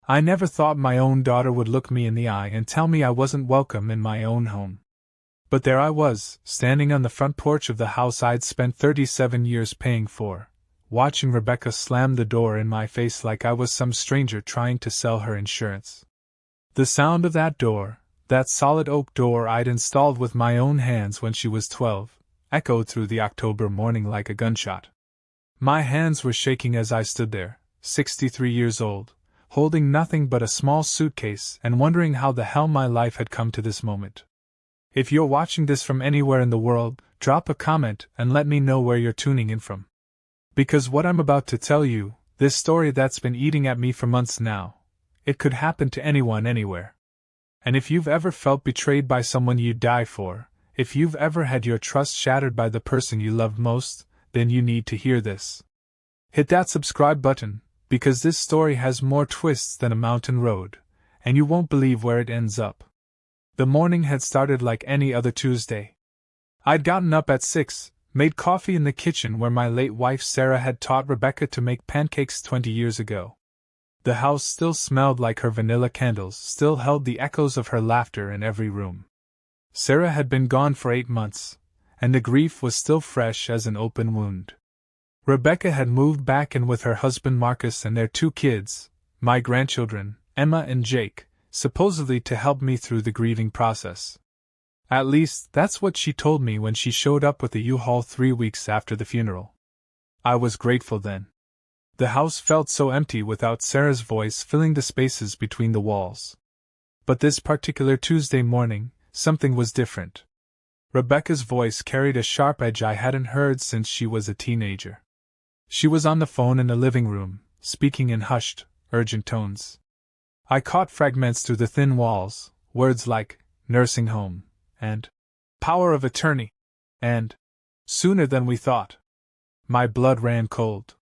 I never thought my own daughter would look me in the eye and tell me I wasn't welcome in my own home. But there I was, standing on the front porch of the house I'd spent 37 years paying for, watching Rebecca slam the door in my face like I was some stranger trying to sell her insurance. The sound of that door, that solid oak door I'd installed with my own hands when she was 12, echoed through the October morning like a gunshot. My hands were shaking as I stood there, 63 years old, holding nothing but a small suitcase and wondering how the hell my life had come to this moment. If you're watching this from anywhere in the world, drop a comment and let me know where you're tuning in from. Because what I'm about to tell you, this story that's been eating at me for months now, it could happen to anyone anywhere. And if you've ever felt betrayed by someone you die for, if you've ever had your trust shattered by the person you loved most, then you need to hear this. Hit that subscribe button, because this story has more twists than a mountain road, and you won't believe where it ends up. The morning had started like any other Tuesday. I'd gotten up at 6, made coffee in the kitchen where my late wife Sarah had taught Rebecca to make pancakes 20 years ago. The house still smelled like her vanilla candles, still held the echoes of her laughter in every room. Sarah had been gone for 8 months, and the grief was still fresh as an open wound. Rebecca had moved back in with her husband Marcus and their 2 kids, my grandchildren, Emma and Jake, supposedly to help me through the grieving process. At least, that's what she told me when she showed up with the U-Haul 3 weeks after the funeral. I was grateful then. The house felt so empty without Sarah's voice filling the spaces between the walls. But this particular Tuesday morning, something was different. Rebecca's voice carried a sharp edge I hadn't heard since she was a teenager. She was on the phone in the living room, speaking in hushed, urgent tones. I caught fragments through the thin walls, words like nursing home, and power of attorney, and sooner than we thought. My blood ran cold.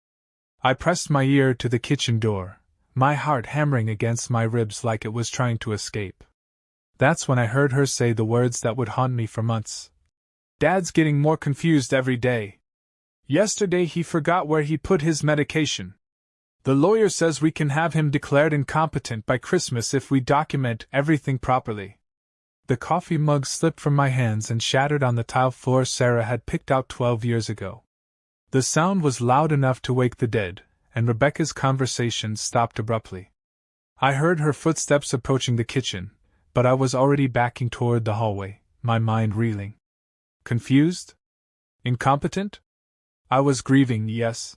I pressed my ear to the kitchen door, my heart hammering against my ribs like it was trying to escape. That's when I heard her say the words that would haunt me for months. Dad's getting more confused every day. Yesterday he forgot where he put his medication. The lawyer says we can have him declared incompetent by Christmas if we document everything properly. The coffee mug slipped from my hands and shattered on the tile floor Sarah had picked out 12 years ago. The sound was loud enough to wake the dead, and Rebecca's conversation stopped abruptly. I heard her footsteps approaching the kitchen, but I was already backing toward the hallway, my mind reeling. Confused? Incompetent? I was grieving, yes.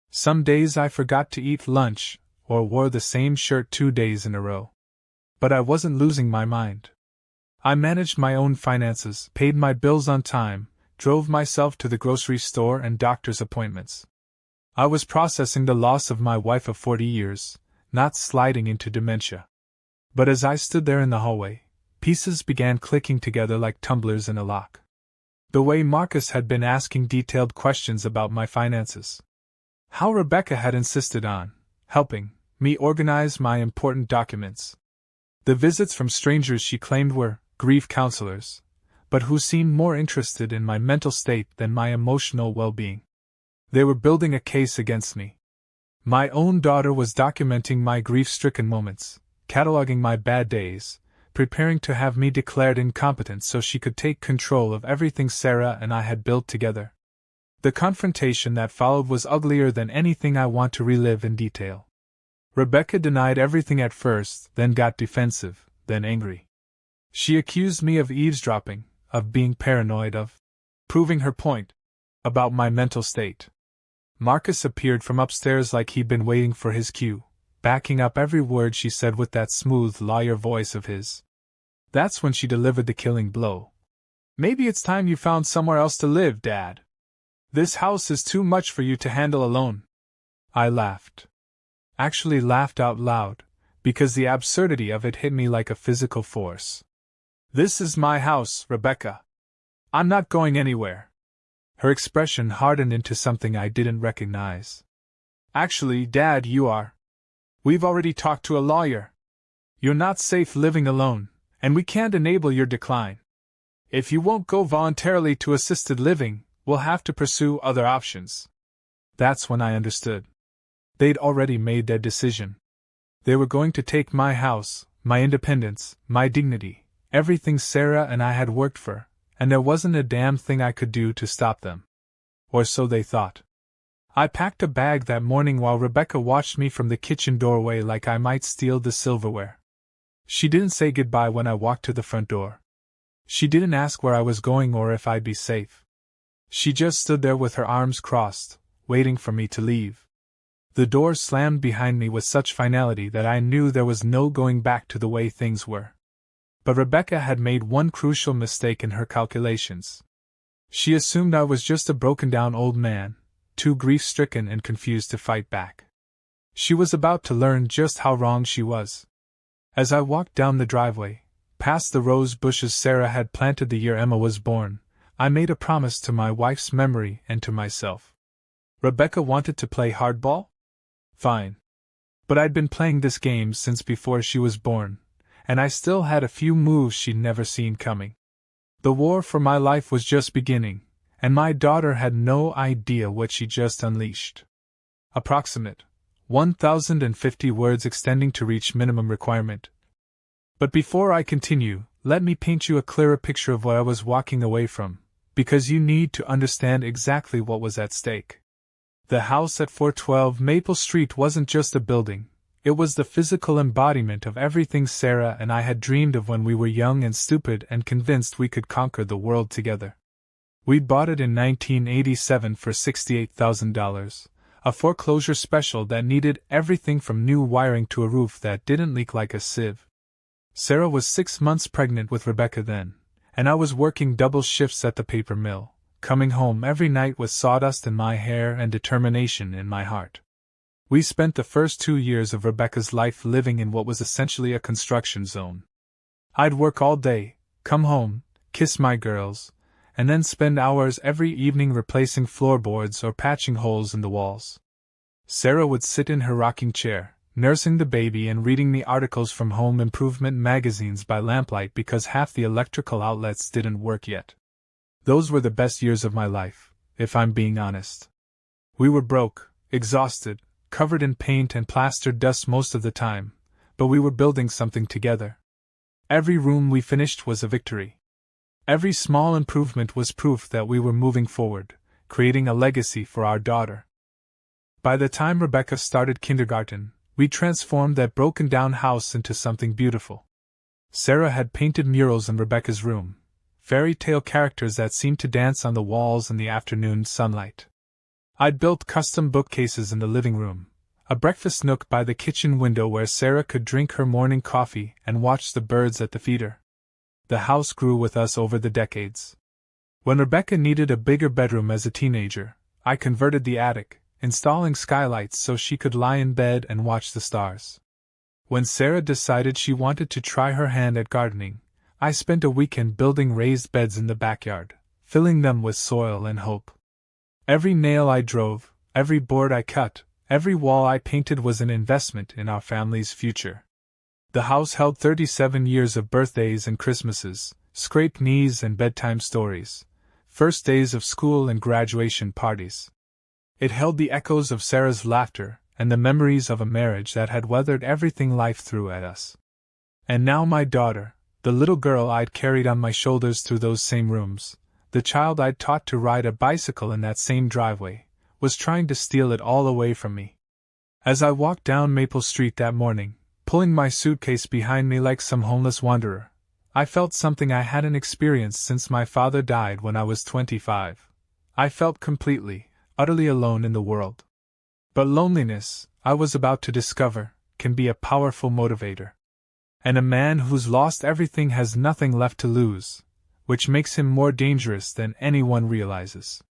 Some days I forgot to eat lunch, or wore the same shirt 2 days in a row. But I wasn't losing my mind. I managed my own finances, paid my bills on time, drove myself to the grocery store and doctor's appointments. I was processing the loss of my wife of 40 years, not sliding into dementia. But as I stood there in the hallway, pieces began clicking together like tumblers in a lock. The way Marcus had been asking detailed questions about my finances. How Rebecca had insisted on helping me organize my important documents. The visits from strangers she claimed were grief counselors, but who seemed more interested in my mental state than my emotional well-being. They were building a case against me. My own daughter was documenting my grief-stricken moments, cataloging my bad days, preparing to have me declared incompetent so she could take control of everything Sarah and I had built together. The confrontation that followed was uglier than anything I want to relive in detail. Rebecca denied everything at first, then got defensive, then angry. She accused me of eavesdropping, of being paranoid, of proving her point about my mental state. Marcus appeared from upstairs like he'd been waiting for his cue, backing up every word she said with that smooth lawyer voice of his. That's when she delivered the killing blow. Maybe it's time you found somewhere else to live, Dad. This house is too much for you to handle alone. I laughed. Actually laughed out loud, because the absurdity of it hit me like a physical force. This is my house, Rebecca. I'm not going anywhere. Her expression hardened into something I didn't recognize. Actually, Dad, you are. We've already talked to a lawyer. You're not safe living alone, and we can't enable your decline. If you won't go voluntarily to assisted living, we'll have to pursue other options. That's when I understood. They'd already made their decision. They were going to take my house, my independence, my dignity, everything Sarah and I had worked for, and there wasn't a damn thing I could do to stop them. Or so they thought. I packed a bag that morning while Rebecca watched me from the kitchen doorway like I might steal the silverware. She didn't say goodbye when I walked to the front door. She didn't ask where I was going or if I'd be safe. She just stood there with her arms crossed, waiting for me to leave. The door slammed behind me with such finality that I knew there was no going back to the way things were. But Rebecca had made one crucial mistake in her calculations. She assumed I was just a broken-down old man, too grief-stricken and confused to fight back. She was about to learn just how wrong she was. As I walked down the driveway, past the rose bushes Sarah had planted the year Emma was born, I made a promise to my wife's memory and to myself. Rebecca wanted to play hardball? Fine. But I'd been playing this game since before she was born, and I still had a few moves she'd never seen coming. The war for my life was just beginning, and my daughter had no idea what she just unleashed. Approximate 1,050 words extending to reach minimum requirement. But before I continue, let me paint you a clearer picture of what I was walking away from, because you need to understand exactly what was at stake. The house at 412 Maple Street wasn't just a building, it was the physical embodiment of everything Sarah and I had dreamed of when we were young and stupid and convinced we could conquer the world together. We'd bought it in 1987 for $68,000, a foreclosure special that needed everything from new wiring to a roof that didn't leak like a sieve. Sarah was 6 months pregnant with Rebecca then, and I was working double shifts at the paper mill, coming home every night with sawdust in my hair and determination in my heart. We spent the first 2 years of Rebecca's life living in what was essentially a construction zone. I'd work all day, come home, kiss my girls, and then spend hours every evening replacing floorboards or patching holes in the walls. Sarah would sit in her rocking chair, nursing the baby and reading the articles from home improvement magazines by lamplight because half the electrical outlets didn't work yet. Those were the best years of my life, if I'm being honest. We were broke, exhausted, covered in paint and plastered dust most of the time, but we were building something together. Every room we finished was a victory. Every small improvement was proof that we were moving forward, creating a legacy for our daughter. By the time Rebecca started kindergarten, we transformed that broken-down house into something beautiful. Sarah had painted murals in Rebecca's room, fairy tale characters that seemed to dance on the walls in the afternoon sunlight. I'd built custom bookcases in the living room, a breakfast nook by the kitchen window where Sarah could drink her morning coffee and watch the birds at the feeder. The house grew with us over the decades. When Rebecca needed a bigger bedroom as a teenager, I converted the attic, installing skylights so she could lie in bed and watch the stars. When Sarah decided she wanted to try her hand at gardening, I spent a weekend building raised beds in the backyard, filling them with soil and hope. Every nail I drove, every board I cut, every wall I painted was an investment in our family's future. The house held 37 years of birthdays and Christmases, scraped knees and bedtime stories, first days of school and graduation parties. It held the echoes of Sarah's laughter and the memories of a marriage that had weathered everything life threw at us. And now my daughter, the little girl I'd carried on my shoulders through those same rooms, the child I'd taught to ride a bicycle in that same driveway, was trying to steal it all away from me. As I walked down Maple Street that morning, pulling my suitcase behind me like some homeless wanderer, I felt something I hadn't experienced since my father died when I was 25. I felt completely, utterly alone in the world. But loneliness, I was about to discover, can be a powerful motivator. And a man who's lost everything has nothing left to lose, which makes him more dangerous than anyone realizes.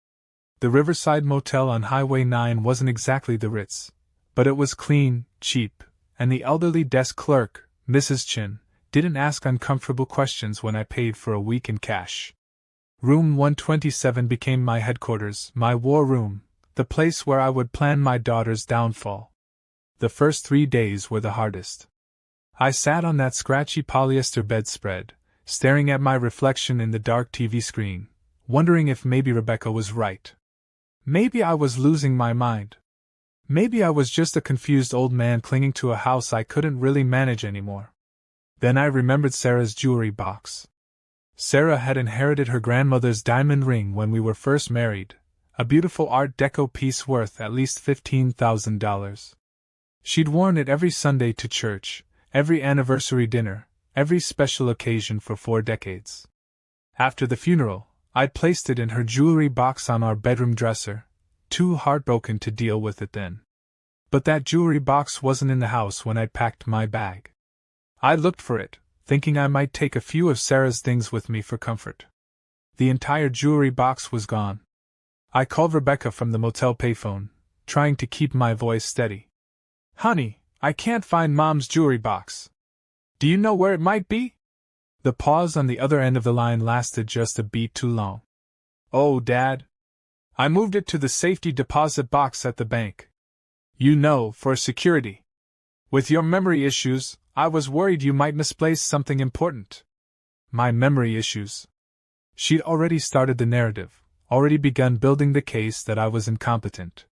The Riverside Motel on Highway 9 wasn't exactly the Ritz, but it was clean, cheap, and the elderly desk clerk, Mrs. Chin, didn't ask uncomfortable questions when I paid for a week in cash. Room 127 became my headquarters, my war room, the place where I would plan my daughter's downfall. The first 3 days were the hardest. I sat on that scratchy polyester bedspread, staring at my reflection in the dark TV screen, wondering if maybe Rebecca was right. Maybe I was losing my mind. Maybe I was just a confused old man clinging to a house I couldn't really manage anymore. Then I remembered Sarah's jewelry box. Sarah had inherited her grandmother's diamond ring when we were first married, a beautiful Art Deco piece worth at least $15,000. She'd worn it every Sunday to church, every anniversary dinner, every special occasion for 4 decades. After the funeral, I'd placed it in her jewelry box on our bedroom dresser, too heartbroken to deal with it then. But that jewelry box wasn't in the house when I packed my bag. I looked for it, thinking I might take a few of Sarah's things with me for comfort. The entire jewelry box was gone. I called Rebecca from the motel payphone, trying to keep my voice steady. "Honey, I can't find Mom's jewelry box. Do you know where it might be?" The pause on the other end of the line lasted just a beat too long. "Oh, Dad. I moved it to the safety deposit box at the bank. You know, for security. With your memory issues, I was worried you might misplace something important." My memory issues. She'd already started the narrative, already begun building the case that I was incompetent.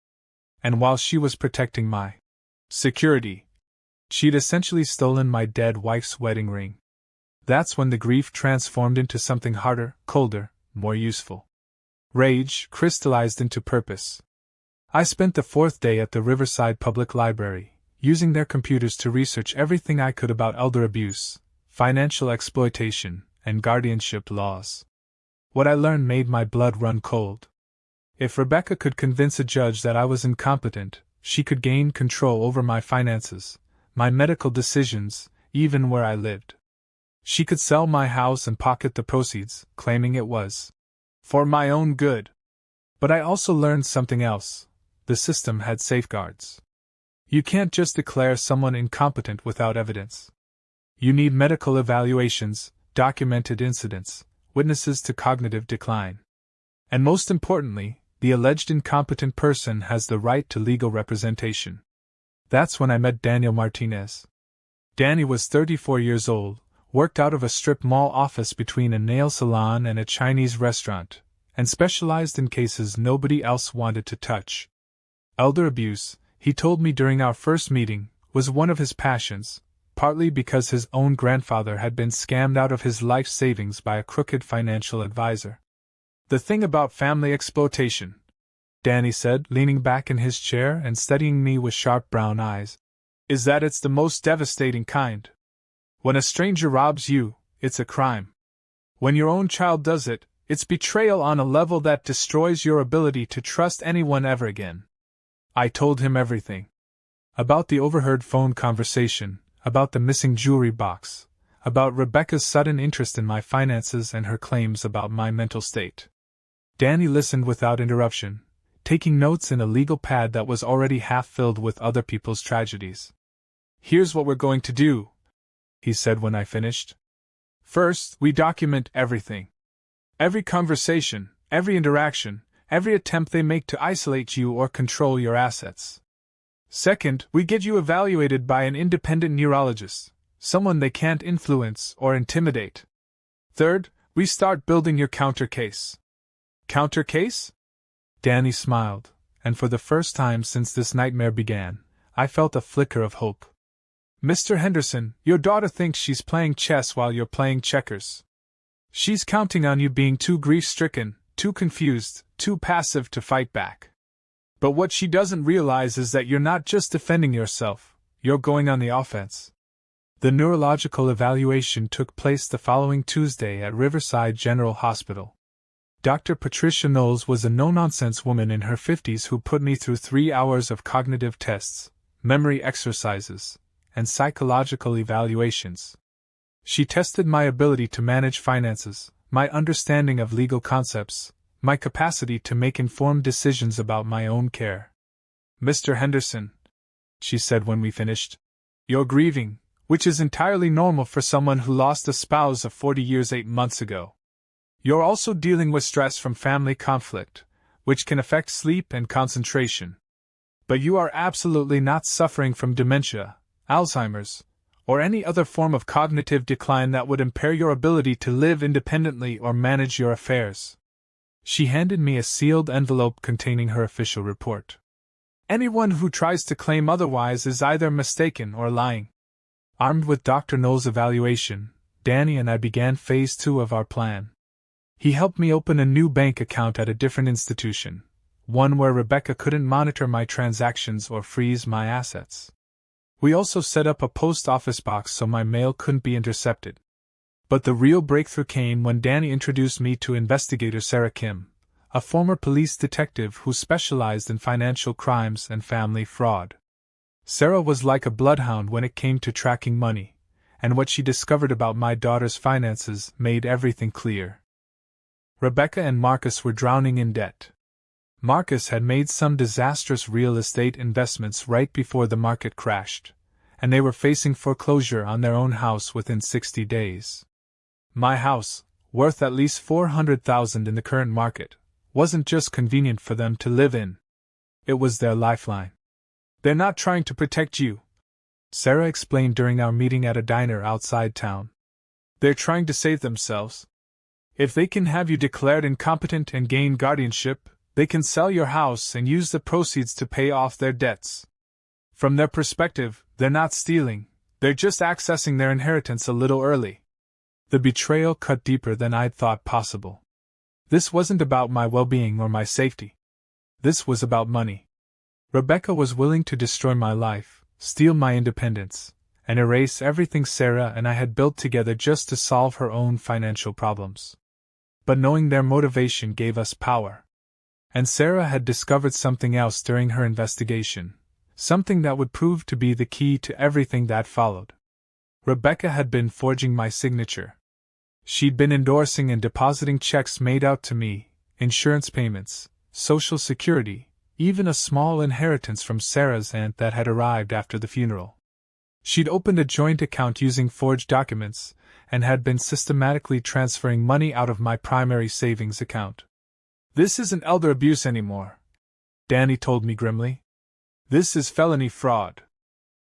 And while she was protecting my security, she'd essentially stolen my dead wife's wedding ring. That's when the grief transformed into something harder, colder, more useful. Rage crystallized into purpose. I spent the 4th day at the Riverside Public Library, using their computers to research everything I could about elder abuse, financial exploitation, and guardianship laws. What I learned made my blood run cold. If Rebecca could convince a judge that I was incompetent, she could gain control over my finances, my medical decisions, even where I lived. She could sell my house and pocket the proceeds, claiming it was for my own good. But I also learned something else. The system had safeguards. You can't just declare someone incompetent without evidence. You need medical evaluations, documented incidents, witnesses to cognitive decline. And most importantly, the alleged incompetent person has the right to legal representation. That's when I met Daniel Martinez. Danny was 34 years old, worked out of a strip mall office between a nail salon and a Chinese restaurant, and specialized in cases nobody else wanted to touch. Elder abuse, he told me during our first meeting, was one of his passions, partly because his own grandfather had been scammed out of his life savings by a crooked financial advisor. "The thing about family exploitation," Danny said, leaning back in his chair and studying me with sharp brown eyes, "is that it's the most devastating kind. When a stranger robs you, it's a crime. When your own child does it, it's betrayal on a level that destroys your ability to trust anyone ever again." I told him everything. About the overheard phone conversation, about the missing jewelry box, about Rebecca's sudden interest in my finances and her claims about my mental state. Danny listened without interruption, taking notes in a legal pad that was already half filled with other people's tragedies. "Here's what we're going to do," he said when I finished. "First, we document everything. Every conversation, every interaction, every attempt they make to isolate you or control your assets. Second, we get you evaluated by an independent neurologist, someone they can't influence or intimidate. Third, we start building your counter case." "Counter case?" Danny smiled, and for the first time since this nightmare began, I felt a flicker of hope. "Mr. Henderson, your daughter thinks she's playing chess while you're playing checkers. She's counting on you being too grief-stricken, too confused, too passive to fight back. But what she doesn't realize is that you're not just defending yourself, you're going on the offense." The neurological evaluation took place the following Tuesday at Riverside General Hospital. Dr. Patricia Knowles was a no-nonsense woman in her 50s who put me through 3 hours of cognitive tests, memory exercises, and psychological evaluations. She tested my ability to manage finances, my understanding of legal concepts, my capacity to make informed decisions about my own care. "Mr. Henderson," she said when we finished, "you're grieving, which is entirely normal for someone who lost a spouse of 40 years 8 months ago. You're also dealing with stress from family conflict, which can affect sleep and concentration. But you are absolutely not suffering from dementia, Alzheimer's, or any other form of cognitive decline that would impair your ability to live independently or manage your affairs." She handed me a sealed envelope containing her official report. Anyone who tries to claim otherwise is either mistaken or lying. Armed with Dr. Knoll's evaluation, Danny and I began phase 2 of our plan. He helped me open a new bank account at a different institution, one where Rebecca couldn't monitor my transactions or freeze my assets. We also set up a post office box so my mail couldn't be intercepted. But the real breakthrough came when Danny introduced me to investigator Sarah Kim, a former police detective who specialized in financial crimes and family fraud. Sarah was like a bloodhound when it came to tracking money, and what she discovered about my daughter's finances made everything clear. Rebecca and Marcus were drowning in debt. Marcus had made some disastrous real estate investments right before the market crashed, and they were facing foreclosure on their own house within 60 days. My house, worth at least $400,000 in the current market, wasn't just convenient for them to live in. It was their lifeline. "They're not trying to protect you," Sarah explained during our meeting at a diner outside town. "They're trying to save themselves. If they can have you declared incompetent and gain guardianship, they can sell your house and use the proceeds to pay off their debts. From their perspective, they're not stealing, they're just accessing their inheritance a little early." The betrayal cut deeper than I'd thought possible. This wasn't about my well-being or my safety. This was about money. Rebecca was willing to destroy my life, steal my independence, and erase everything Sarah and I had built together just to solve her own financial problems. But knowing their motivation gave us power. And Sarah had discovered something else during her investigation, something that would prove to be the key to everything that followed. Rebecca had been forging my signature. She'd been endorsing and depositing checks made out to me, insurance payments, Social Security, even a small inheritance from Sarah's aunt that had arrived after the funeral. She'd opened a joint account using forged documents, and had been systematically transferring money out of my primary savings account. "This isn't elder abuse anymore," Danny told me grimly. "This is felony fraud.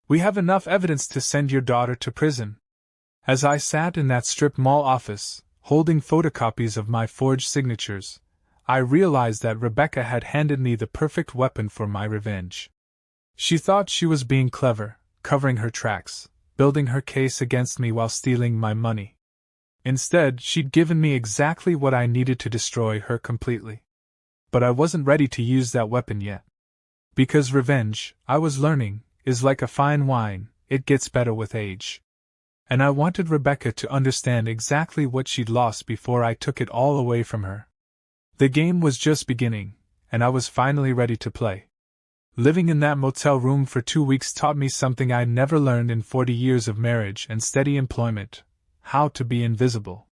We have enough evidence to send your daughter to prison." As I sat in that strip mall office, holding photocopies of my forged signatures, I realized that Rebecca had handed me the perfect weapon for my revenge. She thought she was being clever, covering her tracks, building her case against me while stealing my money. Instead, she'd given me exactly what I needed to destroy her completely. But I wasn't ready to use that weapon yet. Because revenge, I was learning, is like a fine wine, it gets better with age. And I wanted Rebecca to understand exactly what she'd lost before I took it all away from her. The game was just beginning, and I was finally ready to play. Living in that motel room for 2 weeks taught me something I'd never learned in 40 years of marriage and steady employment: how to be invisible.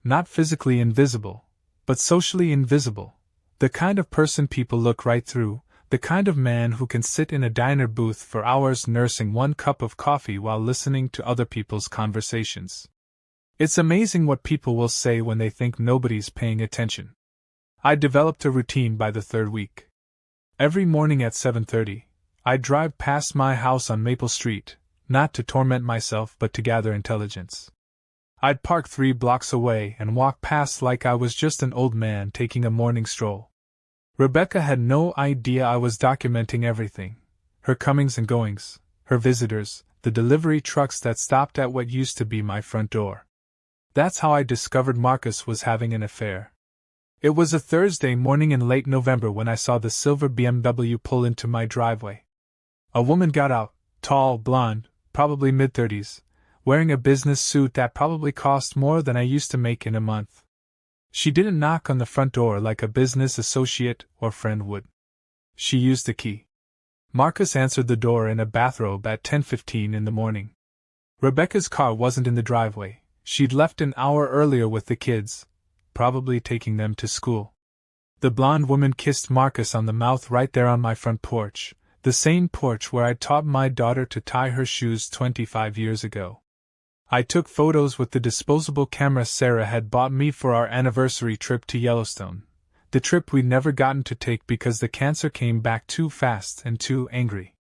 Not physically invisible, but socially invisible. The kind of person people look right through, the kind of man who can sit in a diner booth for hours nursing one cup of coffee while listening to other people's conversations. It's amazing what people will say when they think nobody's paying attention. I developed a routine by the 3rd week. Every morning at 7:30, I'd drive past my house on Maple Street, not to torment myself but to gather intelligence. I'd park 3 blocks away and walk past like I was just an old man taking a morning stroll. Rebecca had no idea I was documenting everything: her comings and goings, her visitors, the delivery trucks that stopped at what used to be my front door. That's how I discovered Marcus was having an affair. It was a Thursday morning in late November when I saw the silver BMW pull into my driveway. A woman got out, tall, blonde, probably mid-30s, wearing a business suit that probably cost more than I used to make in a month. She didn't knock on the front door like a business associate or friend would. She used a key. Marcus answered the door in a bathrobe at 10:15 in the morning. Rebecca's car wasn't in the driveway. She'd left an hour earlier with the kids, probably taking them to school. The blonde woman kissed Marcus on the mouth right there on my front porch, the same porch where I'd taught my daughter to tie her shoes 25 years ago. I took photos with the disposable camera Sarah had bought me for our anniversary trip to Yellowstone, the trip we'd never gotten to take because the cancer came back too fast and too angry.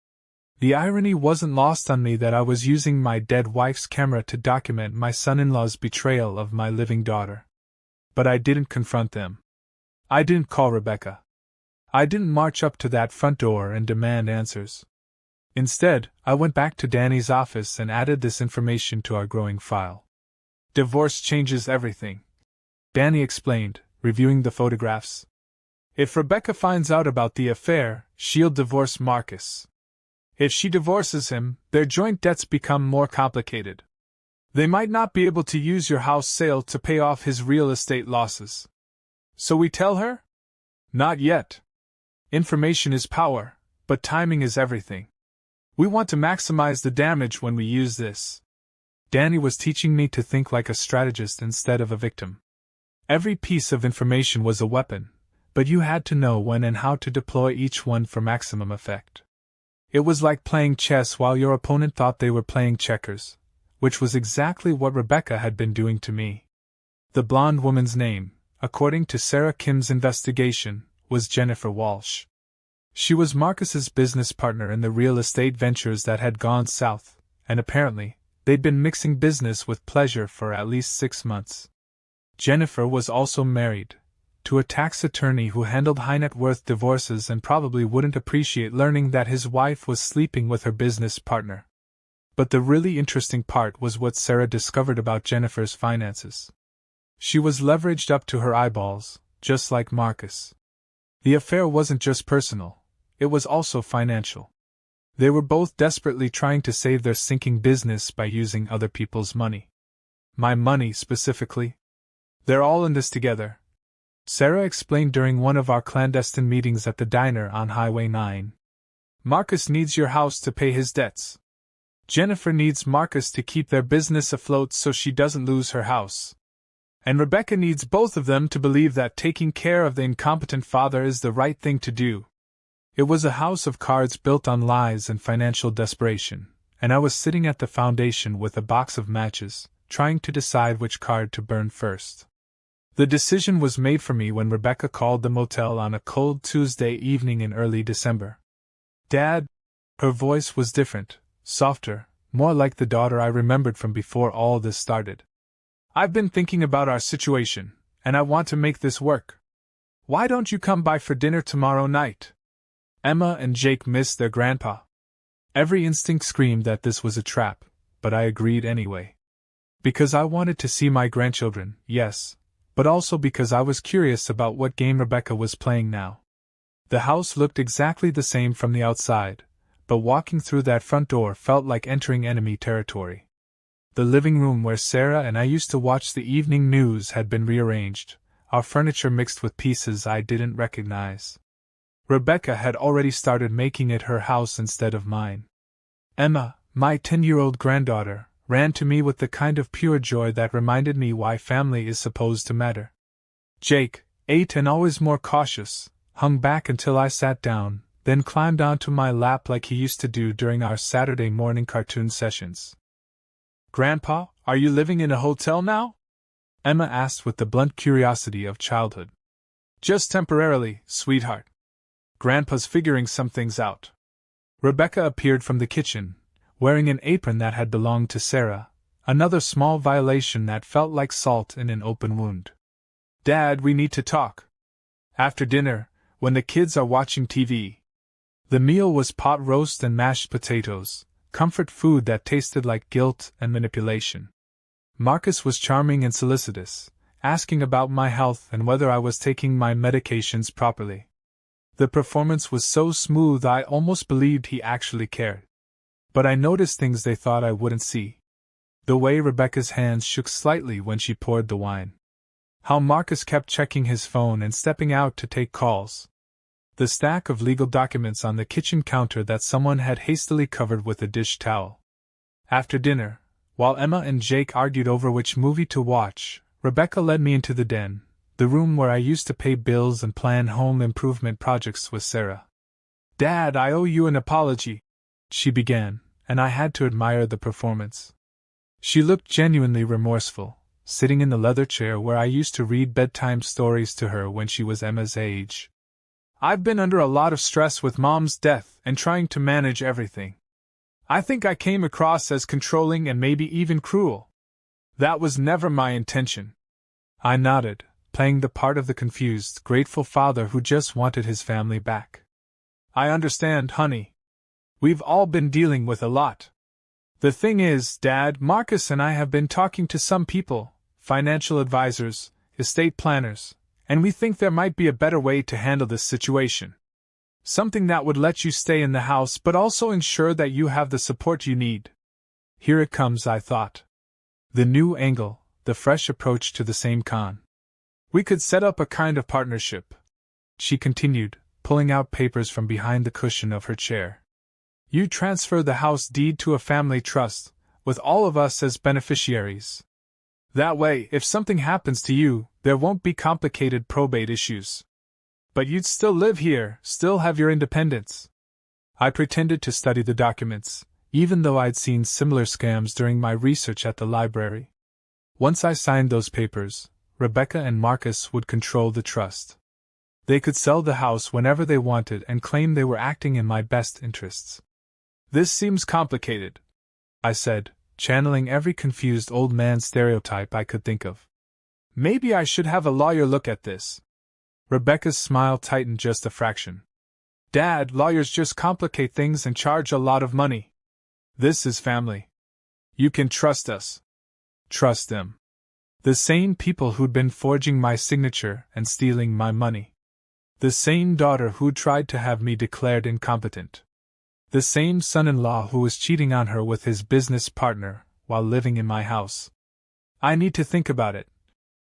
The irony wasn't lost on me that I was using my dead wife's camera to document my son-in-law's betrayal of my living daughter. But I didn't confront them. I didn't call Rebecca. I didn't march up to that front door and demand answers. Instead, I went back to Danny's office and added this information to our growing file. Divorce changes everything, Danny explained, reviewing the photographs. If Rebecca finds out about the affair, she'll divorce Marcus. If she divorces him, their joint debts become more complicated. They might not be able to use your house sale to pay off his real estate losses. So we tell her? Not yet. Information is power, but timing is everything. We want to maximize the damage when we use this. Danny was teaching me to think like a strategist instead of a victim. Every piece of information was a weapon, but you had to know when and how to deploy each one for maximum effect. It was like playing chess while your opponent thought they were playing checkers, which was exactly what Rebecca had been doing to me. The blonde woman's name, according to Sarah Kim's investigation, was Jennifer Walsh. She was Marcus's business partner in the real estate ventures that had gone south, and apparently, they'd been mixing business with pleasure for at least 6 months. Jennifer was also married to a tax attorney who handled high-net-worth divorces and probably wouldn't appreciate learning that his wife was sleeping with her business partner. But the really interesting part was what Sarah discovered about Jennifer's finances. She was leveraged up to her eyeballs, just like Marcus. The affair wasn't just personal, it was also financial. They were both desperately trying to save their sinking business by using other people's money. My money, specifically. They're all in this together, Sarah explained during one of our clandestine meetings at the diner on Highway 9. Marcus needs your house to pay his debts. Jennifer needs Marcus to keep their business afloat so she doesn't lose her house. And Rebecca needs both of them to believe that taking care of the incompetent father is the right thing to do. It was a house of cards built on lies and financial desperation, and I was sitting at the foundation with a box of matches, trying to decide which card to burn first. The decision was made for me when Rebecca called the motel on a cold Tuesday evening in early December. Dad? Her voice was different, softer, more like the daughter I remembered from before all this started. I've been thinking about our situation, and I want to make this work. Why don't you come by for dinner tomorrow night? Emma and Jake missed their grandpa. Every instinct screamed that this was a trap, but I agreed anyway. Because I wanted to see my grandchildren, yes, but also because I was curious about what game Rebecca was playing now. The house looked exactly the same from the outside, but walking through that front door felt like entering enemy territory. The living room where Sarah and I used to watch the evening news had been rearranged, our furniture mixed with pieces I didn't recognize. Rebecca had already started making it her house instead of mine. Emma, my 10-year-old granddaughter, ran to me with the kind of pure joy that reminded me why family is supposed to matter. Jake, 8 and always more cautious, hung back until I sat down, then climbed onto my lap like he used to do during our Saturday morning cartoon sessions. Grandpa, are you living in a hotel now? Emma asked with the blunt curiosity of childhood. Just temporarily, sweetheart. Grandpa's figuring some things out. Rebecca appeared from the kitchen, wearing an apron that had belonged to Sarah, another small violation that felt like salt in an open wound. Dad, we need to talk. After dinner, when the kids are watching TV. The meal was pot roast and mashed potatoes, comfort food that tasted like guilt and manipulation. Marcus was charming and solicitous, asking about my health and whether I was taking my medications properly. The performance was so smooth I almost believed he actually cared. But I noticed things they thought I wouldn't see. The way Rebecca's hands shook slightly when she poured the wine. How Marcus kept checking his phone and stepping out to take calls. The stack of legal documents on the kitchen counter that someone had hastily covered with a dish towel. After dinner, while Emma and Jake argued over which movie to watch, Rebecca led me into the den, the room where I used to pay bills and plan home improvement projects with Sarah. Dad, I owe you an apology, she began, and I had to admire the performance. She looked genuinely remorseful, sitting in the leather chair where I used to read bedtime stories to her when she was Emma's age. I've been under a lot of stress with Mom's death and trying to manage everything. I think I came across as controlling and maybe even cruel. That was never my intention. I nodded, playing the part of the confused, grateful father who just wanted his family back. I understand, honey. We've all been dealing with a lot. The thing is, Dad, Marcus and I have been talking to some people, financial advisors, estate planners, and we think there might be a better way to handle this situation. Something that would let you stay in the house but also ensure that you have the support you need. Here it comes, I thought. The new angle, the fresh approach to the same con. We could set up a kind of partnership, she continued, pulling out papers from behind the cushion of her chair. You transfer the house deed to a family trust, with all of us as beneficiaries. That way, if something happens to you, there won't be complicated probate issues. But you'd still live here, still have your independence. I pretended to study the documents, even though I'd seen similar scams during my research at the library. Once I signed those papers, Rebecca and Marcus would control the trust. They could sell the house whenever they wanted and claim they were acting in my best interests. This seems complicated, I said, channeling every confused old man stereotype I could think of. Maybe I should have a lawyer look at this. Rebecca's smile tightened just a fraction. Dad, lawyers just complicate things and charge a lot of money. This is family. You can trust us. Trust them. The same people who'd been forging my signature and stealing my money. The same daughter who tried to have me declared incompetent. The same son-in-law who was cheating on her with his business partner while living in my house. I need to think about it,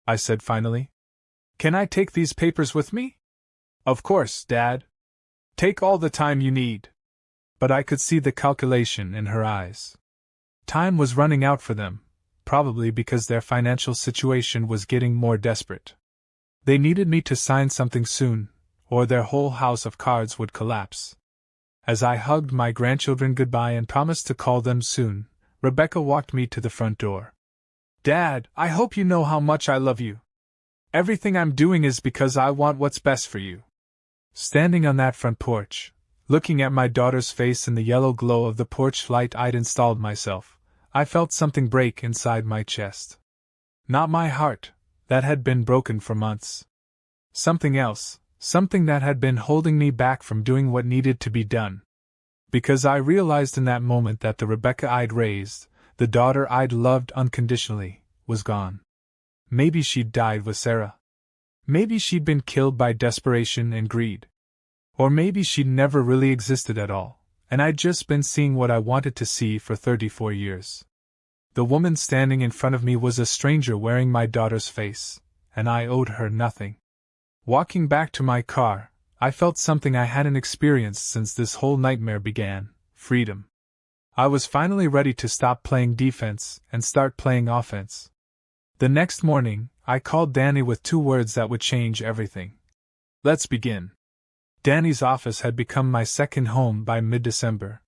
I said finally. Can I take these papers with me? Of course, Dad. Take all the time you need. But I could see the calculation in her eyes. Time was running out for them, probably because their financial situation was getting more desperate. They needed me to sign something soon, or their whole house of cards would collapse. As I hugged my grandchildren goodbye and promised to call them soon, Rebecca walked me to the front door. Dad, I hope you know how much I love you. Everything I'm doing is because I want what's best for you. Standing on that front porch, looking at my daughter's face in the yellow glow of the porch light I'd installed myself, I felt something break inside my chest. Not my heart, that had been broken for months. Something else. Something that had been holding me back from doing what needed to be done. Because I realized in that moment that the Rebecca I'd raised, the daughter I'd loved unconditionally, was gone. Maybe she'd died with Sarah. Maybe she'd been killed by desperation and greed. Or maybe she'd never really existed at all, and I'd just been seeing what I wanted to see for 34 years. The woman standing in front of me was a stranger wearing my daughter's face, and I owed her nothing. Walking back to my car, I felt something I hadn't experienced since this whole nightmare began: freedom. I was finally ready to stop playing defense and start playing offense. The next morning, I called Danny with 2 words that would change everything. Let's begin. Danny's office had become my second home by mid-December.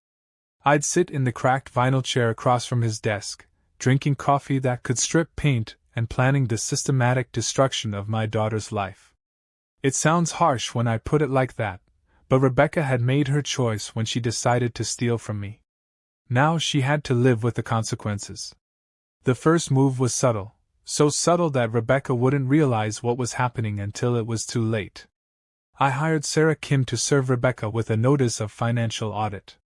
I'd sit in the cracked vinyl chair across from his desk, drinking coffee that could strip paint and planning the systematic destruction of my daughter's life. It sounds harsh when I put it like that, but Rebecca had made her choice when she decided to steal from me. Now she had to live with the consequences. The first move was subtle, so subtle that Rebecca wouldn't realize what was happening until it was too late. I hired Sarah Kim to serve Rebecca with a notice of financial audit.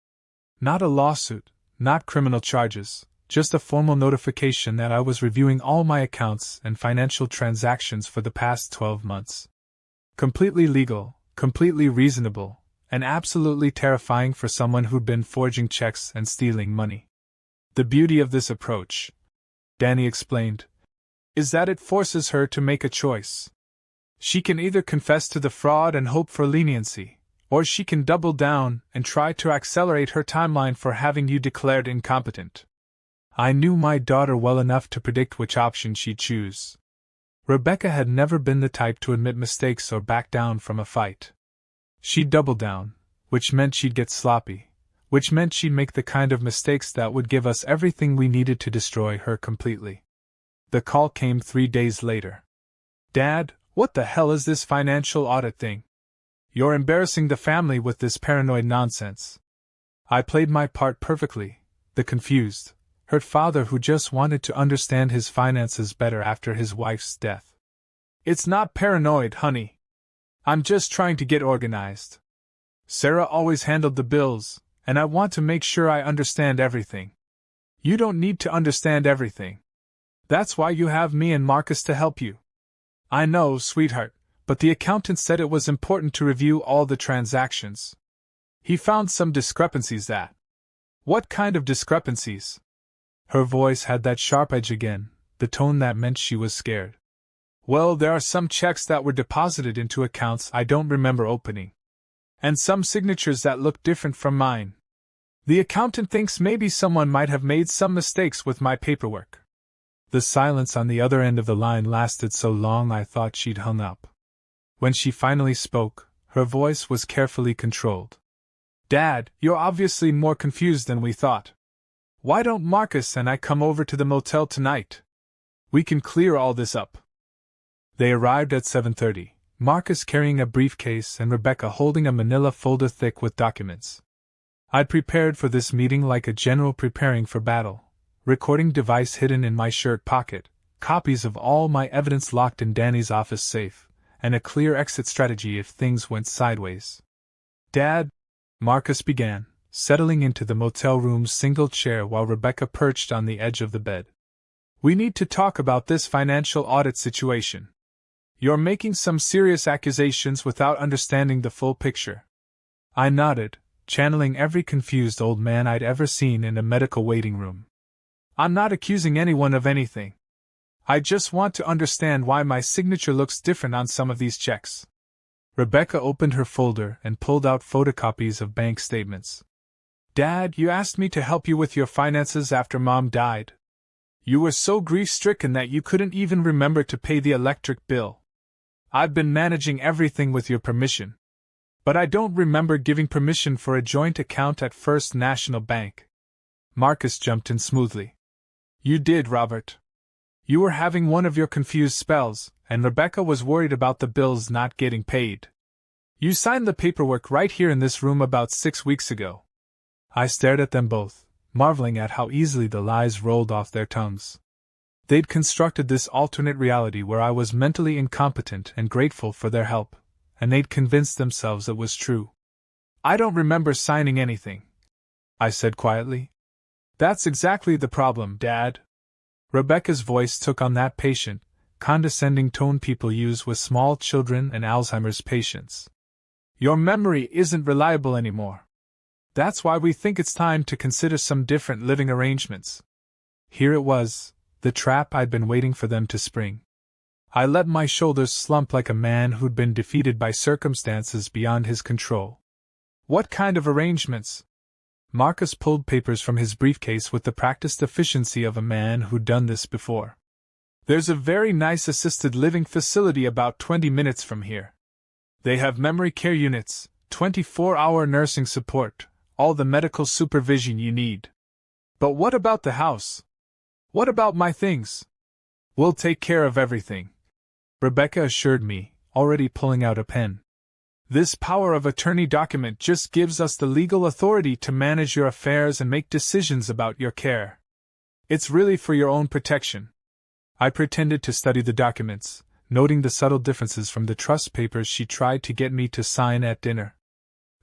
Not a lawsuit, not criminal charges, just a formal notification that I was reviewing all my accounts and financial transactions for the past 12 months. Completely legal, completely reasonable, and absolutely terrifying for someone who'd been forging checks and stealing money. The beauty of this approach, Danny explained, is that it forces her to make a choice. She can either confess to the fraud and hope for leniency, or she can double down and try to accelerate her timeline for having you declared incompetent. I knew my daughter well enough to predict which option she'd choose. Rebecca had never been the type to admit mistakes or back down from a fight. She'd double down, which meant she'd get sloppy, which meant she'd make the kind of mistakes that would give us everything we needed to destroy her completely. The call came 3 days later. Dad, what the hell is this financial audit thing? You're embarrassing the family with this paranoid nonsense. I played my part perfectly, the confused, hurt father who just wanted to understand his finances better after his wife's death. It's not paranoid, honey. I'm just trying to get organized. Sarah always handled the bills, and I want to make sure I understand everything. You don't need to understand everything. That's why you have me and Marcus to help you. I know, sweetheart, but the accountant said it was important to review all the transactions. He found some discrepancies that... What kind of discrepancies? Her voice had that sharp edge again, the tone that meant she was scared. Well, there are some checks that were deposited into accounts I don't remember opening. And some signatures that look different from mine. The accountant thinks maybe someone might have made some mistakes with my paperwork. The silence on the other end of the line lasted so long I thought she'd hung up. When she finally spoke, her voice was carefully controlled. Dad, you're obviously more confused than we thought. Why don't Marcus and I come over to the motel tonight? We can clear all this up. They arrived at 7:30, Marcus carrying a briefcase and Rebecca holding a manila folder thick with documents. I'd prepared for this meeting like a general preparing for battle, recording device hidden in my shirt pocket, copies of all my evidence locked in Danny's office safe, and a clear exit strategy if things went sideways. Dad, Marcus began, settling into the motel room's single chair while Rebecca perched on the edge of the bed. We need to talk about this financial audit situation. You're making some serious accusations without understanding the full picture. I nodded, channeling every confused old man I'd ever seen in a medical waiting room. I'm not accusing anyone of anything. I just want to understand why my signature looks different on some of these checks. Rebecca opened her folder and pulled out photocopies of bank statements. Dad, you asked me to help you with your finances after Mom died. You were so grief-stricken that you couldn't even remember to pay the electric bill. I've been managing everything with your permission. But I don't remember giving permission for a joint account at First National Bank. Marcus jumped in smoothly. You did, Robert. You were having one of your confused spells, and Rebecca was worried about the bills not getting paid. You signed the paperwork right here in this room about 6 weeks ago. I stared at them both, marveling at how easily the lies rolled off their tongues. They'd constructed this alternate reality where I was mentally incompetent and grateful for their help, and they'd convinced themselves it was true. I don't remember signing anything, I said quietly. That's exactly the problem, Dad. Rebecca's voice took on that patient, condescending tone people use with small children and Alzheimer's patients. Your memory isn't reliable anymore. That's why we think it's time to consider some different living arrangements. Here it was, the trap I'd been waiting for them to spring. I let my shoulders slump like a man who'd been defeated by circumstances beyond his control. What kind of arrangements? Marcus pulled papers from his briefcase with the practiced efficiency of a man who'd done this before. There's a very nice assisted living facility about 20 minutes from here. They have memory care units, 24-hour nursing support, all the medical supervision you need. But what about the house? What about my things? We'll take care of everything, Rebecca assured me, already pulling out a pen. This power of attorney document just gives us the legal authority to manage your affairs and make decisions about your care. It's really for your own protection. I pretended to study the documents, noting the subtle differences from the trust papers she tried to get me to sign at dinner.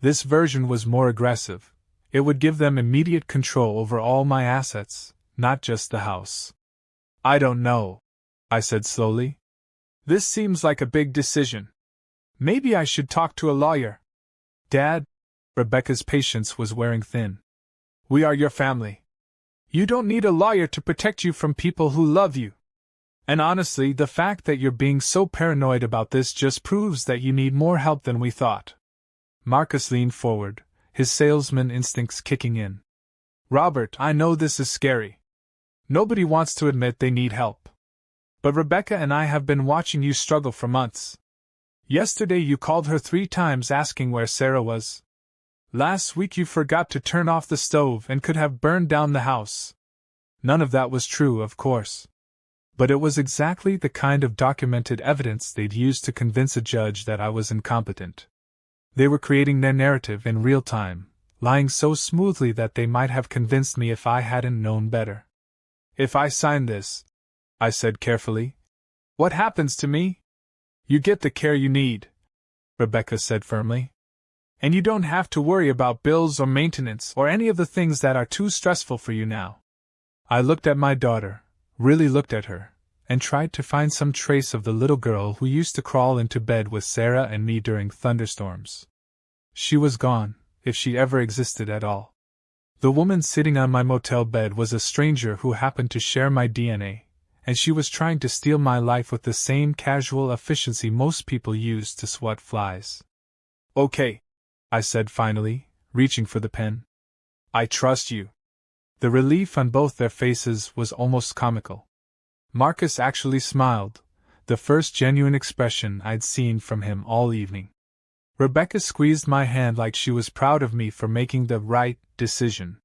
This version was more aggressive. It would give them immediate control over all my assets, not just the house. I don't know, I said slowly. This seems like a big decision. Maybe I should talk to a lawyer. Dad, Rebecca's patience was wearing thin. We are your family. You don't need a lawyer to protect you from people who love you. And honestly, the fact that you're being so paranoid about this just proves that you need more help than we thought. Marcus leaned forward, his salesman instincts kicking in. Robert, I know this is scary. Nobody wants to admit they need help. But Rebecca and I have been watching you struggle for months. Yesterday you called her 3 times asking where Sarah was. Last week you forgot to turn off the stove and could have burned down the house. None of that was true, of course. But it was exactly the kind of documented evidence they'd used to convince a judge that I was incompetent. They were creating their narrative in real time, lying so smoothly that they might have convinced me if I hadn't known better. If I sign this, I said carefully, what happens to me? You get the care you need, Rebecca said firmly. And you don't have to worry about bills or maintenance or any of the things that are too stressful for you now. I looked at my daughter, really looked at her, and tried to find some trace of the little girl who used to crawl into bed with Sarah and me during thunderstorms. She was gone, if she ever existed at all. The woman sitting on my motel bed was a stranger who happened to share my DNA, and she was trying to steal my life with the same casual efficiency most people use to swat flies. Okay, I said finally, reaching for the pen. I trust you. The relief on both their faces was almost comical. Marcus actually smiled, the first genuine expression I'd seen from him all evening. Rebecca squeezed my hand like she was proud of me for making the right decision.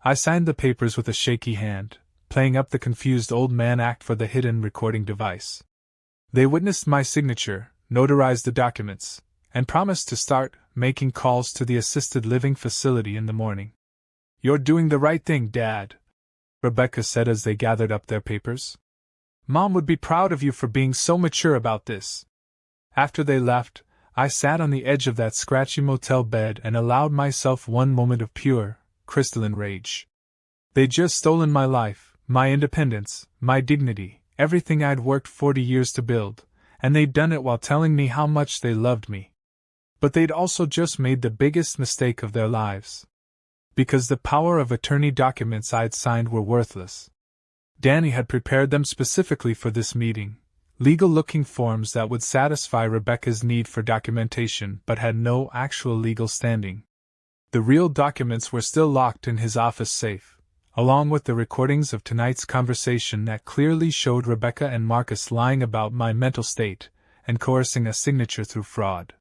I signed the papers with a shaky hand, playing up the confused old man act for the hidden recording device. They witnessed my signature, notarized the documents, and promised to start making calls to the assisted living facility in the morning. You're doing the right thing, Dad, Rebecca said as they gathered up their papers. Mom would be proud of you for being so mature about this. After they left, I sat on the edge of that scratchy motel bed and allowed myself one moment of pure, crystalline rage. They'd just stolen my life, my independence, my dignity, everything I'd worked 40 years to build, and they'd done it while telling me how much they loved me. But they'd also just made the biggest mistake of their lives. Because the power of attorney documents I'd signed were worthless. Danny had prepared them specifically for this meeting, legal-looking forms that would satisfy Rebecca's need for documentation but had no actual legal standing. The real documents were still locked in his office safe, along with the recordings of tonight's conversation that clearly showed Rebecca and Marcus lying about my mental state and coercing a signature through fraud.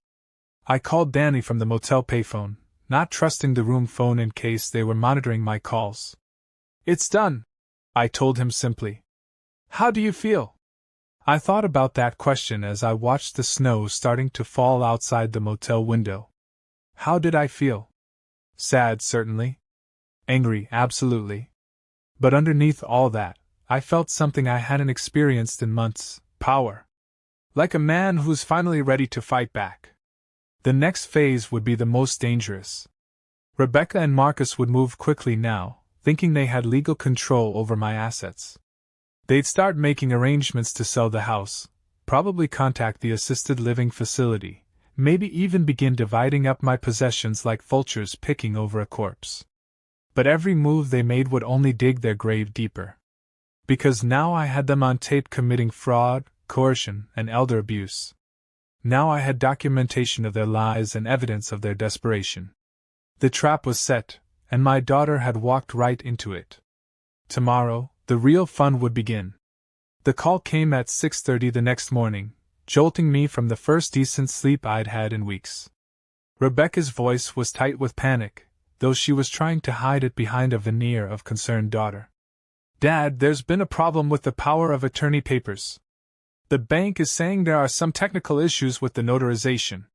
I called Danny from the motel payphone, not trusting the room phone in case they were monitoring my calls. It's done, I told him simply. How do you feel? I thought about that question as I watched the snow starting to fall outside the motel window. How did I feel? Sad, certainly. Angry, absolutely. But underneath all that, I felt something I hadn't experienced in months: power. Like a man who's finally ready to fight back. The next phase would be the most dangerous. Rebecca and Marcus would move quickly now, thinking they had legal control over my assets. They'd start making arrangements to sell the house, probably contact the assisted living facility, maybe even begin dividing up my possessions like vultures picking over a corpse. But every move they made would only dig their grave deeper. Because now I had them on tape committing fraud, coercion, and elder abuse. Now I had documentation of their lies and evidence of their desperation. The trap was set, and my daughter had walked right into it. Tomorrow, the real fun would begin. The call came at 6:30 the next morning, jolting me from the first decent sleep I'd had in weeks. Rebecca's voice was tight with panic, though she was trying to hide it behind a veneer of concerned daughter. Dad, there's been a problem with the power of attorney papers. The bank is saying there are some technical issues with the notarization.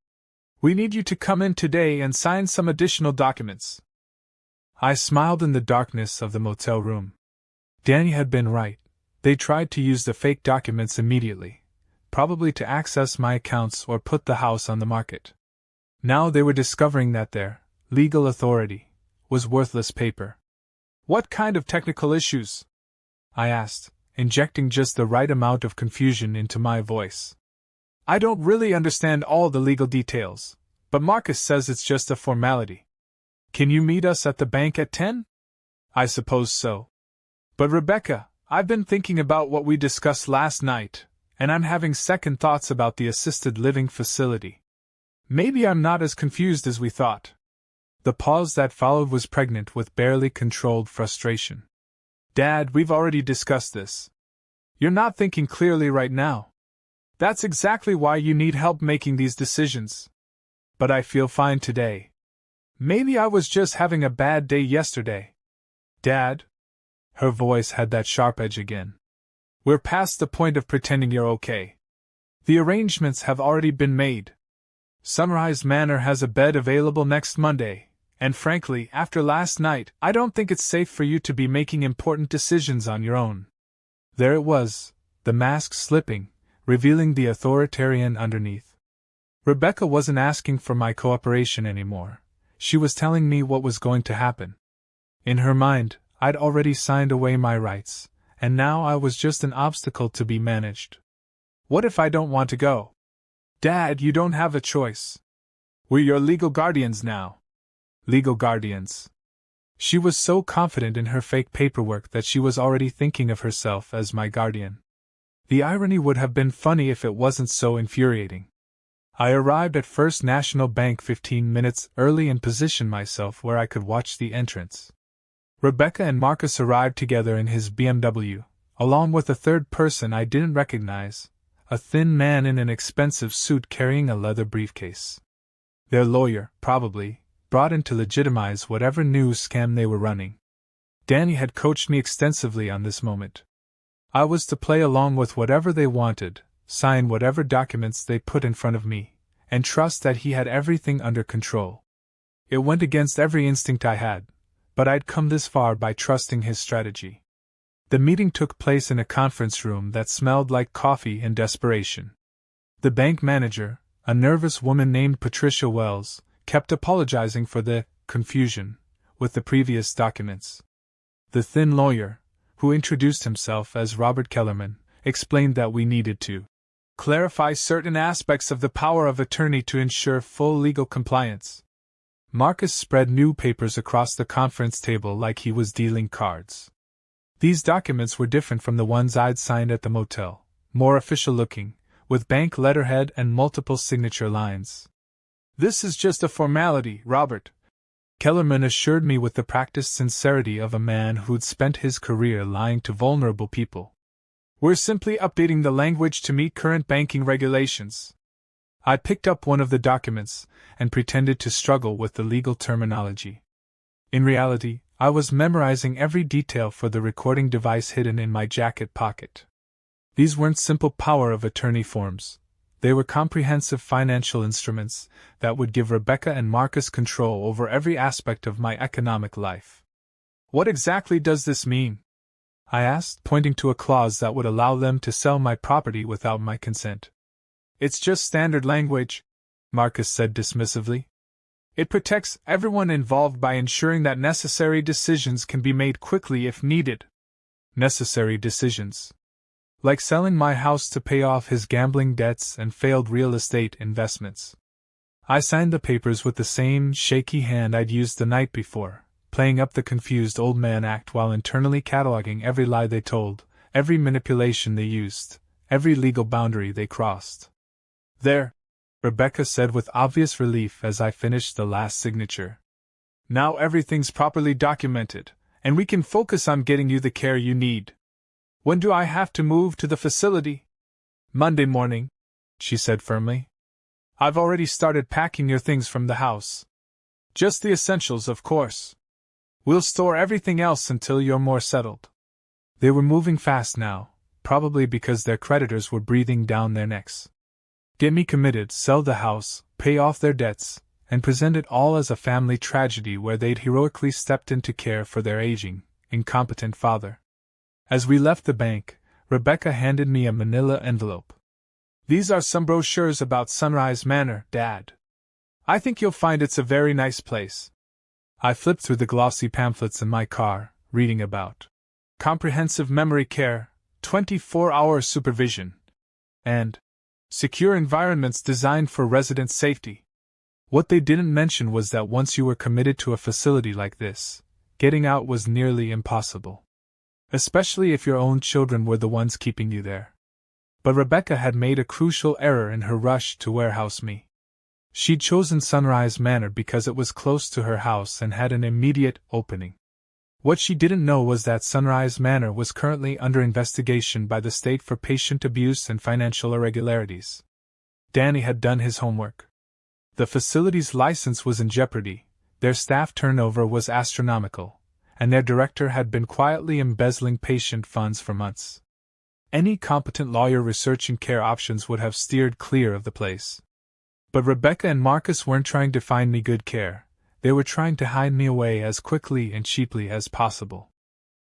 We need you to come in today and sign some additional documents. I smiled in the darkness of the motel room. Danny had been right. They tried to use the fake documents immediately, probably to access my accounts or put the house on the market. Now they were discovering that their legal authority was worthless paper. What kind of technical issues? I asked, injecting just the right amount of confusion into my voice. I don't really understand all the legal details, but Marcus says it's just a formality. Can you meet us at the bank at 10? I suppose so. But Rebecca, I've been thinking about what we discussed last night, and I'm having second thoughts about the assisted living facility. Maybe I'm not as confused as we thought. The pause that followed was pregnant with barely controlled frustration. Dad, we've already discussed this. You're not thinking clearly right now. That's exactly why you need help making these decisions. But I feel fine today. Maybe I was just having a bad day yesterday. Dad? Her voice had that sharp edge again. We're past the point of pretending you're okay. The arrangements have already been made. Sunrise Manor has a bed available next Monday, and frankly, after last night, I don't think it's safe for you to be making important decisions on your own. There it was, the mask slipping, revealing the authoritarian underneath. Rebecca wasn't asking for my cooperation anymore. She was telling me what was going to happen. In her mind, I'd already signed away my rights, and now I was just an obstacle to be managed. What if I don't want to go? Dad, you don't have a choice. We're your legal guardians now. Legal guardians. She was so confident in her fake paperwork that she was already thinking of herself as my guardian. The irony would have been funny if it wasn't so infuriating. I arrived at First National Bank 15 minutes early and positioned myself where I could watch the entrance. Rebecca and Marcus arrived together in his BMW, along with a third person I didn't recognize, a thin man in an expensive suit carrying a leather briefcase. Their lawyer, probably, brought in to legitimize whatever new scam they were running. Danny had coached me extensively on this moment. I was to play along with whatever they wanted, sign whatever documents they put in front of me, and trust that he had everything under control. It went against every instinct I had, but I'd come this far by trusting his strategy. The meeting took place in a conference room that smelled like coffee and desperation. The bank manager, a nervous woman named Patricia Wells, kept apologizing for the confusion with the previous documents. The thin lawyer, who introduced himself as Robert Kellerman, explained that we needed to clarify certain aspects of the power of attorney to ensure full legal compliance. Marcus spread new papers across the conference table like he was dealing cards. These documents were different from the ones I'd signed at the motel, more official looking, with bank letterhead and multiple signature lines. This is just a formality, Robert, Kellerman assured me with the practiced sincerity of a man who'd spent his career lying to vulnerable people. We're simply updating the language to meet current banking regulations. I picked up one of the documents and pretended to struggle with the legal terminology. In reality, I was memorizing every detail for the recording device hidden in my jacket pocket. These weren't simple power of attorney forms. They were comprehensive financial instruments that would give Rebecca and Marcus control over every aspect of my economic life. What exactly does this mean? I asked, pointing to a clause that would allow them to sell my property without my consent. It's just standard language, Marcus said dismissively. It protects everyone involved by ensuring that necessary decisions can be made quickly if needed. Necessary decisions. Like selling my house to pay off his gambling debts and failed real estate investments. I signed the papers with the same shaky hand I'd used the night before, playing up the confused old man act while internally cataloging every lie they told, every manipulation they used, every legal boundary they crossed. There, Rebecca said with obvious relief as I finished the last signature. Now everything's properly documented, and we can focus on getting you the care you need. When do I have to move to the facility? Monday morning, she said firmly. I've already started packing your things from the house. Just the essentials, of course. We'll store everything else until you're more settled. They were moving fast now, probably because their creditors were breathing down their necks. Get me committed, sell the house, pay off their debts, and present it all as a family tragedy where they'd heroically stepped in to care for their aging, incompetent father. As we left the bank, Rebecca handed me a manila envelope. These are some brochures about Sunrise Manor, Dad. I think you'll find it's a very nice place. I flipped through the glossy pamphlets in my car, reading about comprehensive memory care, 24-hour supervision, and secure environments designed for resident safety. What they didn't mention was that once you were committed to a facility like this, getting out was nearly impossible. Especially if your own children were the ones keeping you there. But Rebecca had made a crucial error in her rush to warehouse me. She'd chosen Sunrise Manor because it was close to her house and had an immediate opening. What she didn't know was that Sunrise Manor was currently under investigation by the state for patient abuse and financial irregularities. Danny had done his homework. The facility's license was in jeopardy, their staff turnover was astronomical, and their director had been quietly embezzling patient funds for months. Any competent lawyer researching care options would have steered clear of the place. But Rebecca and Marcus weren't trying to find me good care, they were trying to hide me away as quickly and cheaply as possible.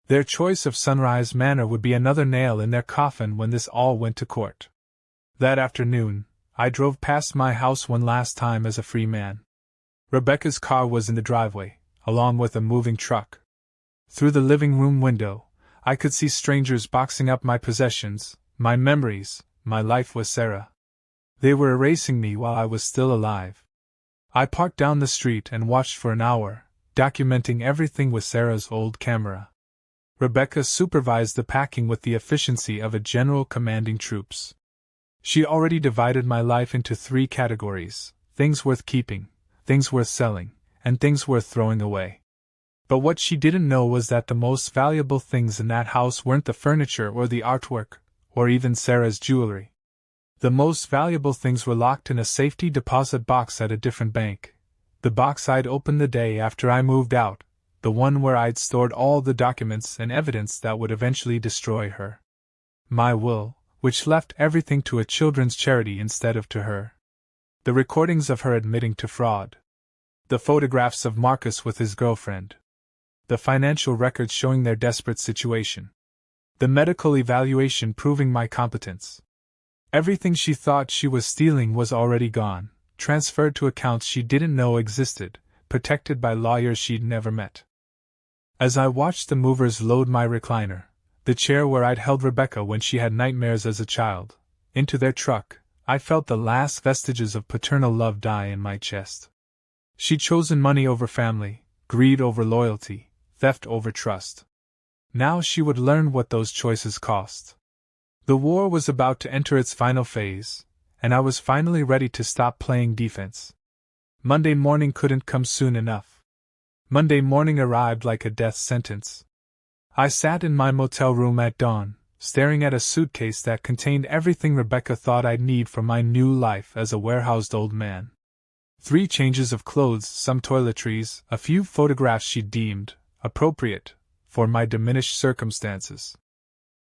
Their choice of Sunrise Manor would be another nail in their coffin when this all went to court. That afternoon, I drove past my house one last time as a free man. Rebecca's car was in the driveway, along with a moving truck. Through the living room window, I could see strangers boxing up my possessions, my memories, my life with Sarah. They were erasing me while I was still alive. I parked down the street and watched for an hour, documenting everything with Sarah's old camera. Rebecca supervised the packing with the efficiency of a general commanding troops. She already divided my life into 3 categories: things worth keeping, things worth selling, and things worth throwing away. But what she didn't know was that the most valuable things in that house weren't the furniture or the artwork, or even Sarah's jewelry. The most valuable things were locked in a safety deposit box at a different bank. The box I'd opened the day after I moved out, the one where I'd stored all the documents and evidence that would eventually destroy her. My will, which left everything to a children's charity instead of to her. The recordings of her admitting to fraud. The photographs of Marcus with his girlfriend. The financial records showing their desperate situation. The medical evaluation proving my competence. Everything she thought she was stealing was already gone, transferred to accounts she didn't know existed, protected by lawyers she'd never met. As I watched the movers load my recliner, the chair where I'd held Rebecca when she had nightmares as a child, into their truck, I felt the last vestiges of paternal love die in my chest. She'd chosen money over family, greed over loyalty, theft over trust. Now she would learn what those choices cost. The war was about to enter its final phase, and I was finally ready to stop playing defense. Monday morning couldn't come soon enough. Monday morning arrived like a death sentence. I sat in my motel room at dawn, staring at a suitcase that contained everything Rebecca thought I'd need for my new life as a warehoused old man. 3 changes of clothes, some toiletries, a few photographs she deemed appropriate for my diminished circumstances.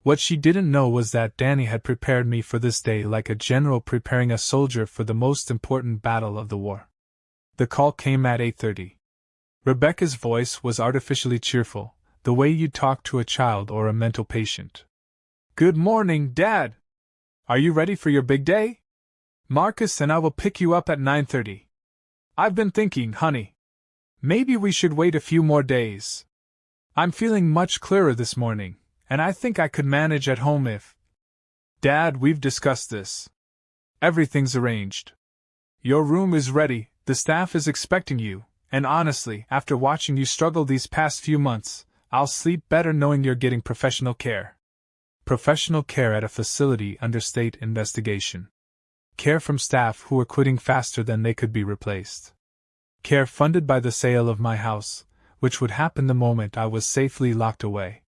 What she didn't know was that Danny had prepared me for this day like a general preparing a soldier for the most important battle of the war. The call came at 8:30. Rebecca's voice was artificially cheerful, the way you'd talk to a child or a mental patient. "Good morning, Dad! Are you ready for your big day? Marcus and I will pick you up at 9:30. I've been thinking, honey. Maybe we should wait a few more days. I'm feeling much clearer this morning, and I think I could manage at home if... Dad, we've discussed this. Everything's arranged. Your room is ready, the staff is expecting you, and honestly, after watching you struggle these past few months, I'll sleep better knowing you're getting professional care." Professional care at a facility under state investigation. Care from staff who were quitting faster than they could be replaced. Care funded by the sale of my house, which would happen the moment I was safely locked away.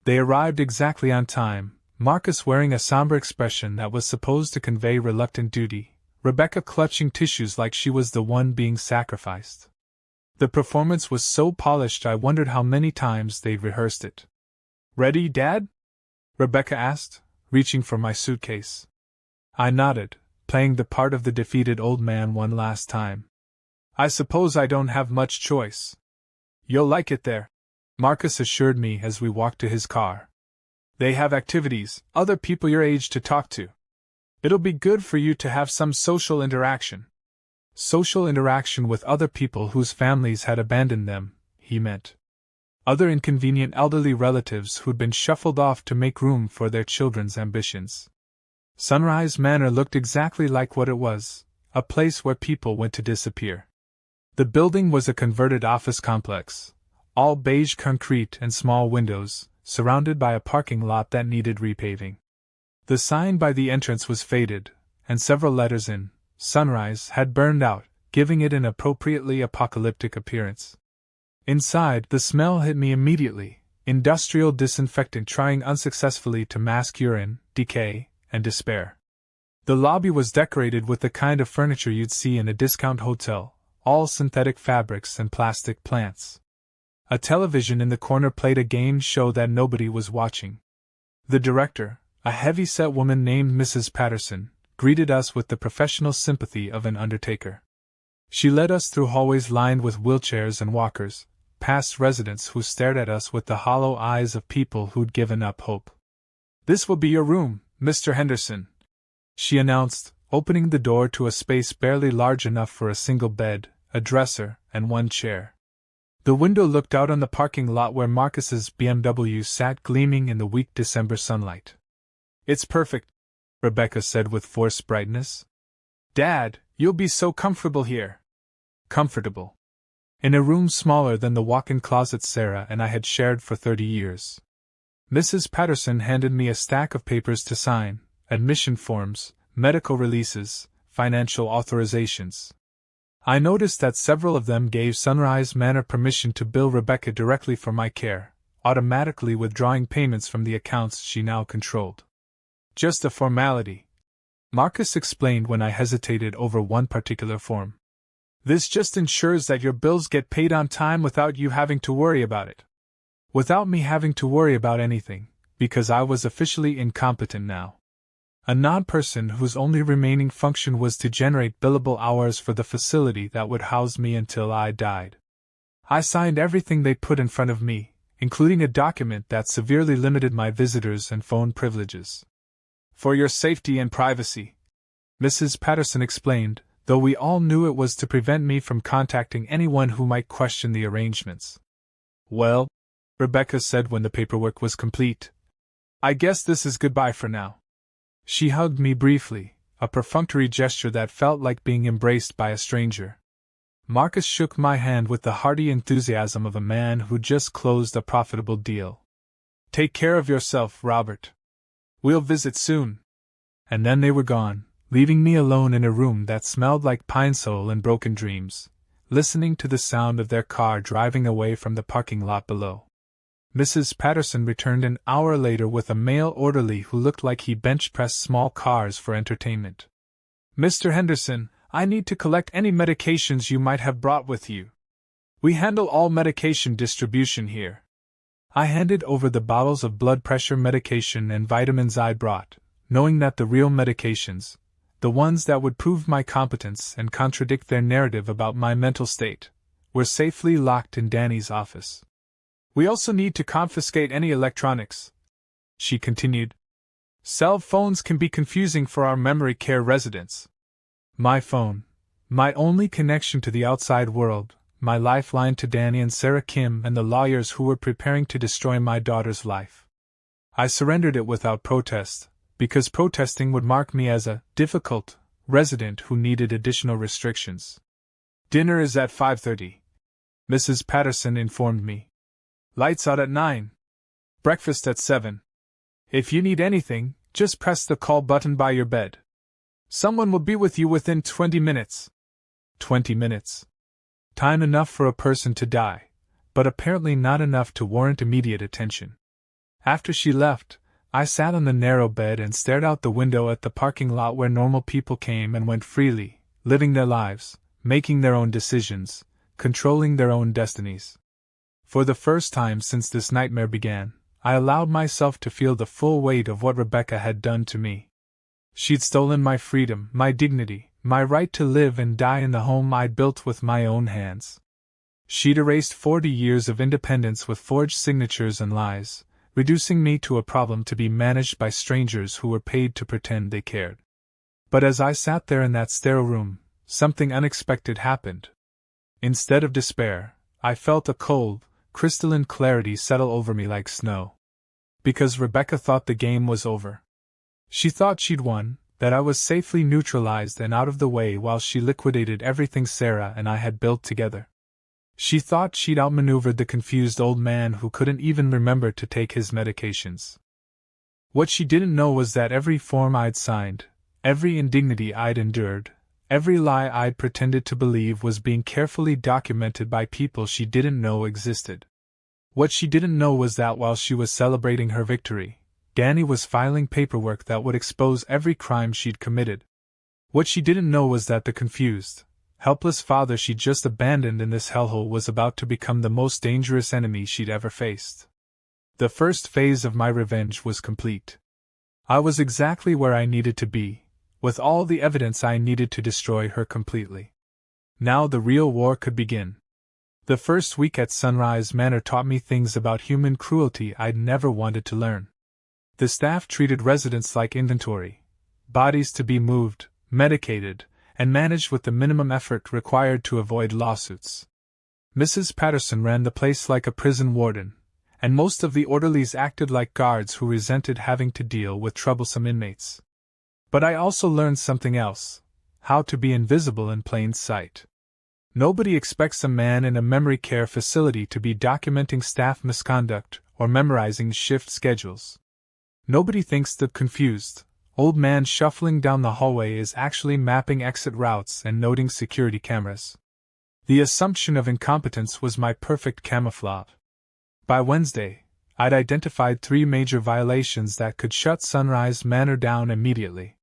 They arrived exactly on time, Marcus wearing a somber expression that was supposed to convey reluctant duty, Rebecca clutching tissues like she was the one being sacrificed. The performance was so polished I wondered how many times they'd rehearsed it. "Ready, Dad?" Rebecca asked, reaching for my suitcase. I nodded, playing the part of the defeated old man one last time. "I suppose I don't have much choice. You'll like it there," Marcus assured me as we walked to his car. "They have activities, other people your age to talk to. It'll be good for you to have some social interaction." Social interaction with other people whose families had abandoned them, he meant. Other inconvenient elderly relatives who'd been shuffled off to make room for their children's ambitions. Sunrise Manor looked exactly like what it was, a place where people went to disappear. The building was a converted office complex, all beige concrete and small windows, surrounded by a parking lot that needed repaving. The sign by the entrance was faded, and several letters in Sunrise had burned out, giving it an appropriately apocalyptic appearance. Inside, the smell hit me immediately, industrial disinfectant trying unsuccessfully to mask urine, decay, and despair. The lobby was decorated with the kind of furniture you'd see in a discount hotel, all synthetic fabrics and plastic plants. A television in the corner played a game show that nobody was watching. The director, a heavy-set woman named Mrs. Patterson, greeted us with the professional sympathy of an undertaker. She led us through hallways lined with wheelchairs and walkers, past residents who stared at us with the hollow eyes of people who'd given up hope. "This will be your room, Mr. Henderson," she announced, opening the door to a space barely large enough for a single bed, a dresser, and one chair. The window looked out on the parking lot where Marcus's BMW sat gleaming in the weak December sunlight. "It's perfect," Rebecca said with forced brightness. "Dad, you'll be so comfortable here." Comfortable. In a room smaller than the walk-in closet Sarah and I had shared for 30 years. Mrs. Patterson handed me a stack of papers to sign: admission forms, medical releases, financial authorizations. I noticed that several of them gave Sunrise Manor permission to bill Rebecca directly for my care, automatically withdrawing payments from the accounts she now controlled. "Just a formality," Marcus explained when I hesitated over one particular form. "This just ensures that your bills get paid on time without you having to worry about it." Without me having to worry about anything, because I was officially incompetent now. A non-person whose only remaining function was to generate billable hours for the facility that would house me until I died. I signed everything they put in front of me, including a document that severely limited my visitors and phone privileges. "For your safety and privacy," Mrs. Patterson explained, though we all knew it was to prevent me from contacting anyone who might question the arrangements. "Well," Rebecca said when the paperwork was complete, "I guess this is goodbye for now." She hugged me briefly, a perfunctory gesture that felt like being embraced by a stranger. Marcus shook my hand with the hearty enthusiasm of a man who just closed a profitable deal. "Take care of yourself, Robert. We'll visit soon." And then they were gone, leaving me alone in a room that smelled like pine sol and broken dreams, listening to the sound of their car driving away from the parking lot below. Mrs. Patterson returned an hour later with a male orderly who looked like he bench-pressed small cars for entertainment. "Mr. Henderson, I need to collect any medications you might have brought with you. We handle all medication distribution here." I handed over the bottles of blood pressure medication and vitamins I'd brought, knowing that the real medications, the ones that would prove my competence and contradict their narrative about my mental state, were safely locked in Danny's office. "We also need to confiscate any electronics," she continued. "Cell phones can be confusing for our memory care residents." My phone, my only connection to the outside world, my lifeline to Danny and Sarah Kim and the lawyers who were preparing to destroy my daughter's life. I surrendered it without protest, because protesting would mark me as a difficult resident who needed additional restrictions. "Dinner is at 5:30, Mrs. Patterson informed me. "Lights out at 9. Breakfast at 7. If you need anything, just press the call button by your bed. Someone will be with you within 20 minutes. 20 minutes. Time enough for a person to die, but apparently not enough to warrant immediate attention. After she left, I sat on the narrow bed and stared out the window at the parking lot where normal people came and went freely, living their lives, making their own decisions, controlling their own destinies. For the first time since this nightmare began, I allowed myself to feel the full weight of what Rebecca had done to me. She'd stolen my freedom, my dignity, my right to live and die in the home I'd built with my own hands. She'd erased 40 years of independence with forged signatures and lies, reducing me to a problem to be managed by strangers who were paid to pretend they cared. But as I sat there in that sterile room, something unexpected happened. Instead of despair, I felt a cold, crystalline clarity settle over me like snow. Because Rebecca thought the game was over. She thought she'd won, that I was safely neutralized and out of the way while she liquidated everything Sarah and I had built together. She thought she'd outmaneuvered the confused old man who couldn't even remember to take his medications. What she didn't know was that every form I'd signed, every indignity I'd endured, every lie I'd pretended to believe was being carefully documented by people she didn't know existed. What she didn't know was that while she was celebrating her victory, Danny was filing paperwork that would expose every crime she'd committed. What she didn't know was that the confused, helpless father she'd just abandoned in this hellhole was about to become the most dangerous enemy she'd ever faced. The first phase of my revenge was complete. I was exactly where I needed to be, with all the evidence I needed to destroy her completely. Now the real war could begin. The first week at Sunrise Manor taught me things about human cruelty I'd never wanted to learn. The staff treated residents like inventory. bodies to be moved, medicated, and managed with the minimum effort required to avoid lawsuits. Mrs. Patterson ran the place like a prison warden, and most of the orderlies acted like guards who resented having to deal with troublesome inmates. But I also learned something else: how to be invisible in plain sight. Nobody expects a man in a memory care facility to be documenting staff misconduct or memorizing shift schedules. Nobody thinks the confused, old man shuffling down the hallway is actually mapping exit routes and noting security cameras. The assumption of incompetence was my perfect camouflage. By Wednesday, I'd identified 3 major violations that could shut Sunrise Manor down immediately.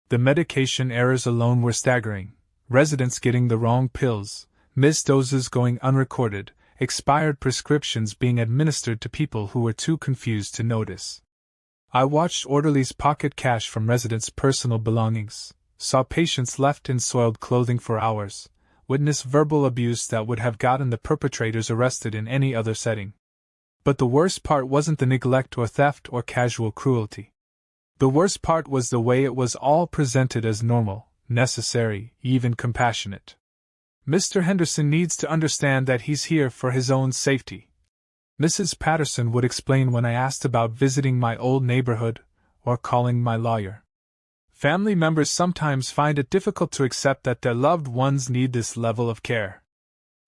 The medication errors alone were staggering: residents getting the wrong pills, missed doses going unrecorded, expired prescriptions being administered to people who were too confused to notice. I watched orderlies pocket cash from residents' personal belongings, saw patients left in soiled clothing for hours, witnessed verbal abuse that would have gotten the perpetrators arrested in any other setting. But the worst part wasn't the neglect or theft or casual cruelty. The worst part was the way it was all presented as normal, necessary, even compassionate. Mr. Henderson needs to understand that he's here for his own safety, Mrs. Patterson would explain when I asked about visiting my old neighborhood or calling my lawyer. Family members sometimes find it difficult to accept that their loved ones need this level of care.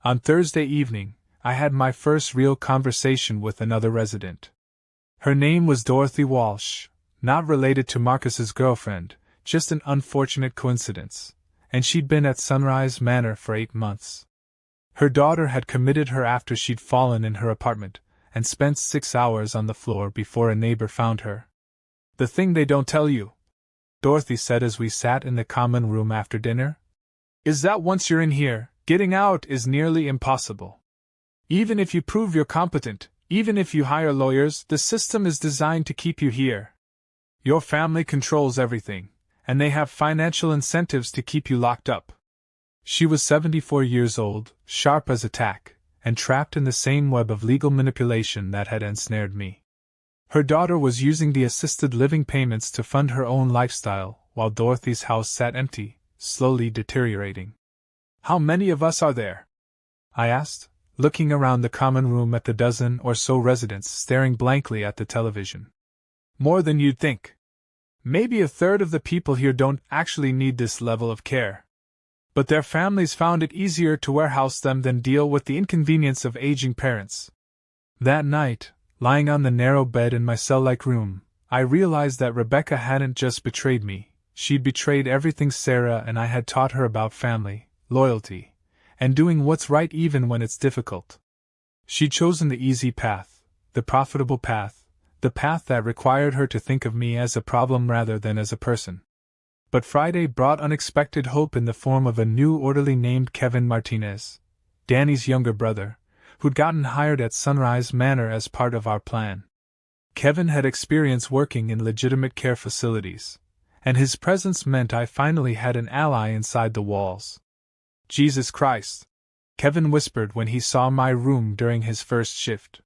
On Thursday evening, I had my first real conversation with another resident. Her name was Dorothy Walsh, not related to Marcus's girlfriend, just an unfortunate coincidence, and she'd been at Sunrise Manor for 8 months. Her daughter had committed her after she'd fallen in her apartment, and spent 6 hours on the floor before a neighbor found her. "The thing they don't tell you," Dorothy said as we sat in the common room after dinner, "is that once you're in here, getting out is nearly impossible. Even if you prove you're competent, even if you hire lawyers, the system is designed to keep you here. Your family controls everything, and they have financial incentives to keep you locked up." She was 74 years old, sharp as a tack, and trapped in the same web of legal manipulation that had ensnared me. Her daughter was using the assisted living payments to fund her own lifestyle, while Dorothy's house sat empty, slowly deteriorating. "How many of us are there?" I asked, looking around the common room at the dozen or so residents staring blankly at the television. "More than you'd think. Maybe a third of the people here don't actually need this level of care. But their families found it easier to warehouse them than deal with the inconvenience of aging parents." That night, lying on the narrow bed in my cell-like room, I realized that Rebecca hadn't just betrayed me, she'd betrayed everything Sarah and I had taught her about family, loyalty, and doing what's right even when it's difficult. She'd chosen the easy path, the profitable path, the path that required her to think of me as a problem rather than as a person. But Friday brought unexpected hope in the form of a new orderly named Kevin Martinez, Danny's younger brother, who'd gotten hired at Sunrise Manor as part of our plan. Kevin had experience working in legitimate care facilities, and his presence meant I finally had an ally inside the walls. "Jesus Christ," Kevin whispered when he saw my room during his first shift.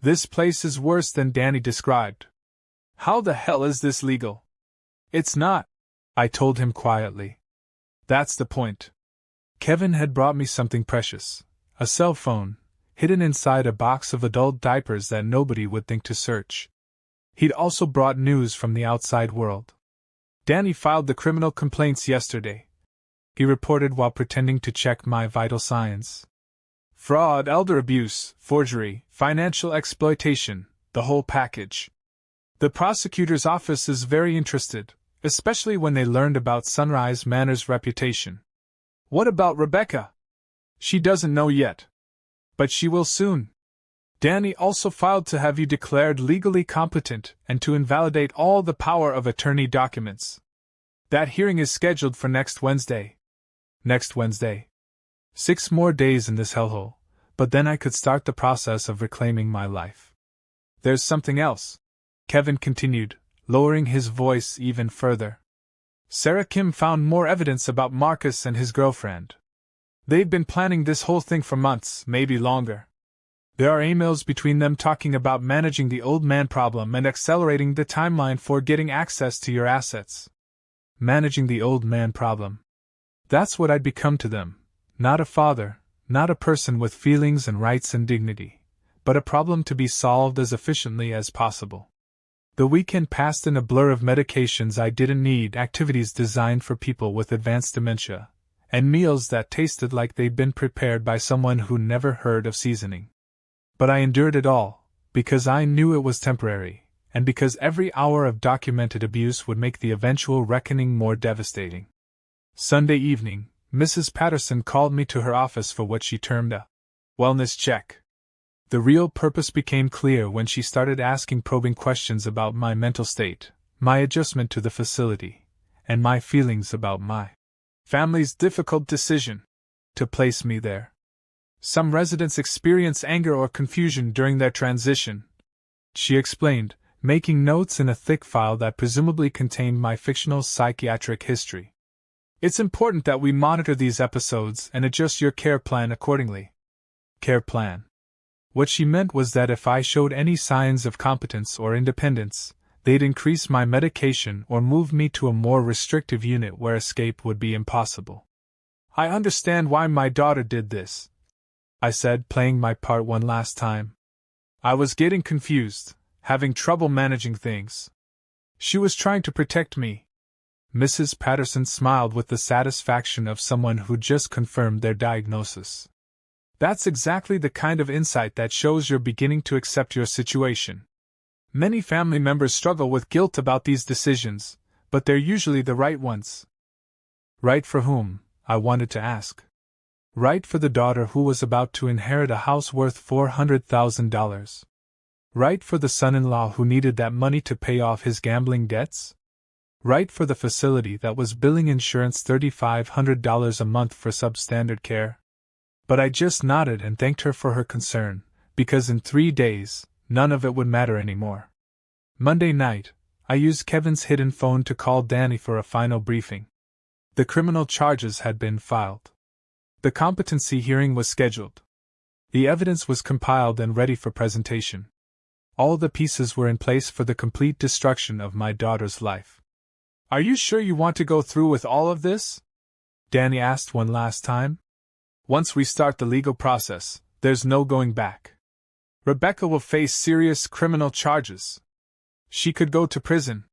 "This place is worse than Danny described. How the hell is this legal?" "It's not," I told him quietly. "That's the point." Kevin had brought me something precious, a cell phone, hidden inside a box of adult diapers that nobody would think to search. He'd also brought news from the outside world. "Danny filed the criminal complaints yesterday," he reported while pretending to check my vital signs. "Fraud, elder abuse, forgery, financial exploitation, the whole package. The prosecutor's office is very interested, especially when they learned about Sunrise Manor's reputation." "What about Rebecca?" "She doesn't know yet. But she will soon. Danny also filed to have you declared legally competent and to invalidate all the power of attorney documents. That hearing is scheduled for next Wednesday." Next Wednesday. 6 more days in this hellhole, but then I could start the process of reclaiming my life. "There's something else," Kevin continued, lowering his voice even further. "Sarah Kim found more evidence about Marcus and his girlfriend. They've been planning this whole thing for months, maybe longer. There are emails between them talking about managing the old man problem and accelerating the timeline for getting access to your assets. managing the old man problem. That's what I'd become to them. Not a father, not a person with feelings and rights and dignity, but a problem to be solved as efficiently as possible. The weekend passed in a blur of medications I didn't need, activities designed for people with advanced dementia, and meals that tasted like they'd been prepared by someone who never heard of seasoning. But I endured it all, because I knew it was temporary, and because every hour of documented abuse would make the eventual reckoning more devastating. Sunday evening, Mrs. Patterson called me to her office for what she termed a wellness check. The real purpose became clear when she started asking probing questions about my mental state, my adjustment to the facility, and my feelings about my family's difficult decision to place me there. Some residents experience anger or confusion during their transition, she explained, making notes in a thick file that presumably contained my fictional psychiatric history. It's important that we monitor these episodes and adjust your care plan accordingly. Care plan. What she meant was that if I showed any signs of competence or independence, they'd increase my medication or move me to a more restrictive unit where escape would be impossible. I understand why my daughter did this, I said, playing my part one last time. I was getting confused, having trouble managing things. She was trying to protect me. Mrs. Patterson smiled with the satisfaction of someone who just confirmed their diagnosis. That's exactly the kind of insight that shows you're beginning to accept your situation. Many family members struggle with guilt about these decisions, but they're usually the right ones. Right for whom? I wanted to ask. Right for the daughter who was about to inherit a house worth $400,000. Right for the son-in-law who needed that money to pay off his gambling debts? Right for the facility that was billing insurance $3,500 a month for substandard care? But I just nodded and thanked her for her concern, because in 3 days, none of it would matter anymore. Monday night, I used Kevin's hidden phone to call Danny for a final briefing. The criminal charges had been filed. The competency hearing was scheduled. The evidence was compiled and ready for presentation. All the pieces were in place for the complete destruction of my daughter's life. Are you sure you want to go through with all of this? Danny asked one last time. Once we start the legal process, there's no going back. Rebecca will face serious criminal charges. She could go to prison.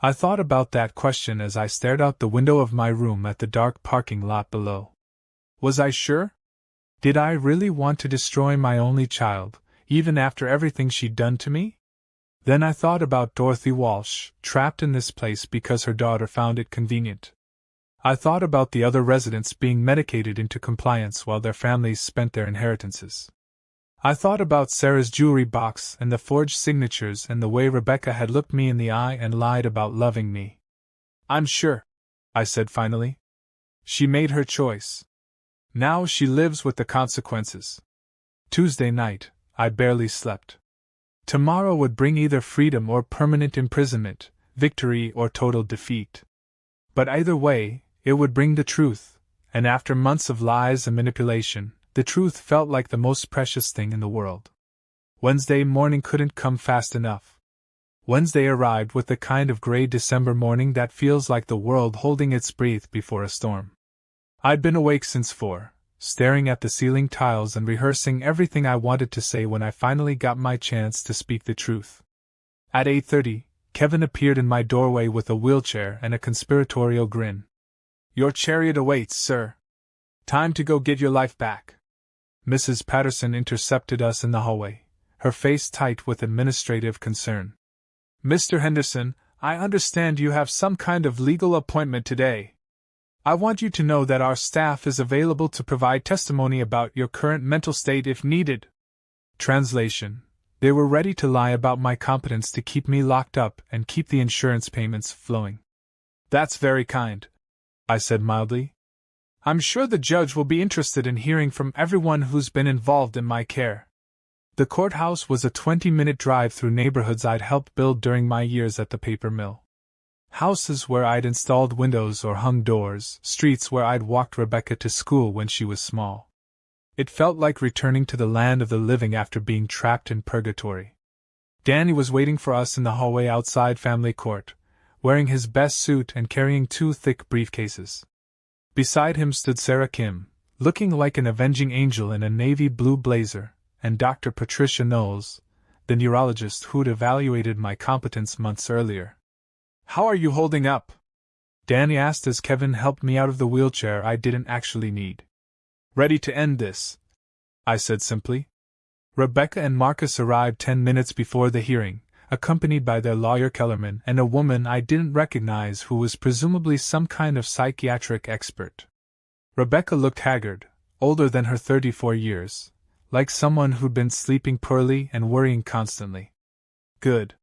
I thought about that question as I stared out the window of my room at the dark parking lot below. Was I sure? Did I really want to destroy my only child, even after everything she'd done to me? Then I thought about Dorothy Walsh, trapped in this place because her daughter found it convenient. I thought about the other residents being medicated into compliance while their families spent their inheritances. I thought about Sarah's jewelry box and the forged signatures and the way Rebecca had looked me in the eye and lied about loving me. I'm sure, I said finally. She made her choice. Now she lives with the consequences. Tuesday night, I barely slept. Tomorrow would bring either freedom or permanent imprisonment, victory or total defeat. But either way, it would bring the truth, and after months of lies and manipulation, the truth felt like the most precious thing in the world. Wednesday morning couldn't come fast enough. Wednesday arrived with the kind of gray December morning that feels like the world holding its breath before a storm. I'd been awake since 4, staring at the ceiling tiles and rehearsing everything I wanted to say when I finally got my chance to speak the truth. At 8:30, Kevin appeared in my doorway with a wheelchair and a conspiratorial grin. Your chariot awaits, sir. Time to go get your life back. Mrs. Patterson intercepted us in the hallway, her face tight with administrative concern. Mr. Henderson, I understand you have some kind of legal appointment today. I want you to know that our staff is available to provide testimony about your current mental state if needed. Translation: they were ready to lie about my competence to keep me locked up and keep the insurance payments flowing. That's very kind, I said mildly. I'm sure the judge will be interested in hearing from everyone who's been involved in my care. The courthouse was a 20-minute drive through neighborhoods I'd helped build during my years at the paper mill. Houses where I'd installed windows or hung doors, streets where I'd walked Rebecca to school when she was small. It felt like returning to the land of the living after being trapped in purgatory. Danny was waiting for us in the hallway outside family court, wearing his best suit and carrying 2 thick briefcases. Beside him stood Sarah Kim, looking like an avenging angel in a navy blue blazer, and Dr. Patricia Knowles, the neurologist who'd evaluated my competence months earlier. "How are you holding up?" Danny asked as Kevin helped me out of the wheelchair I didn't actually need. "Ready to end this," I said simply. Rebecca and Marcus arrived 10 minutes before the hearing, accompanied by their lawyer Kellerman and a woman I didn't recognize who was presumably some kind of psychiatric expert. Rebecca looked haggard, older than her 34 years, like someone who'd been sleeping poorly and worrying constantly. Good.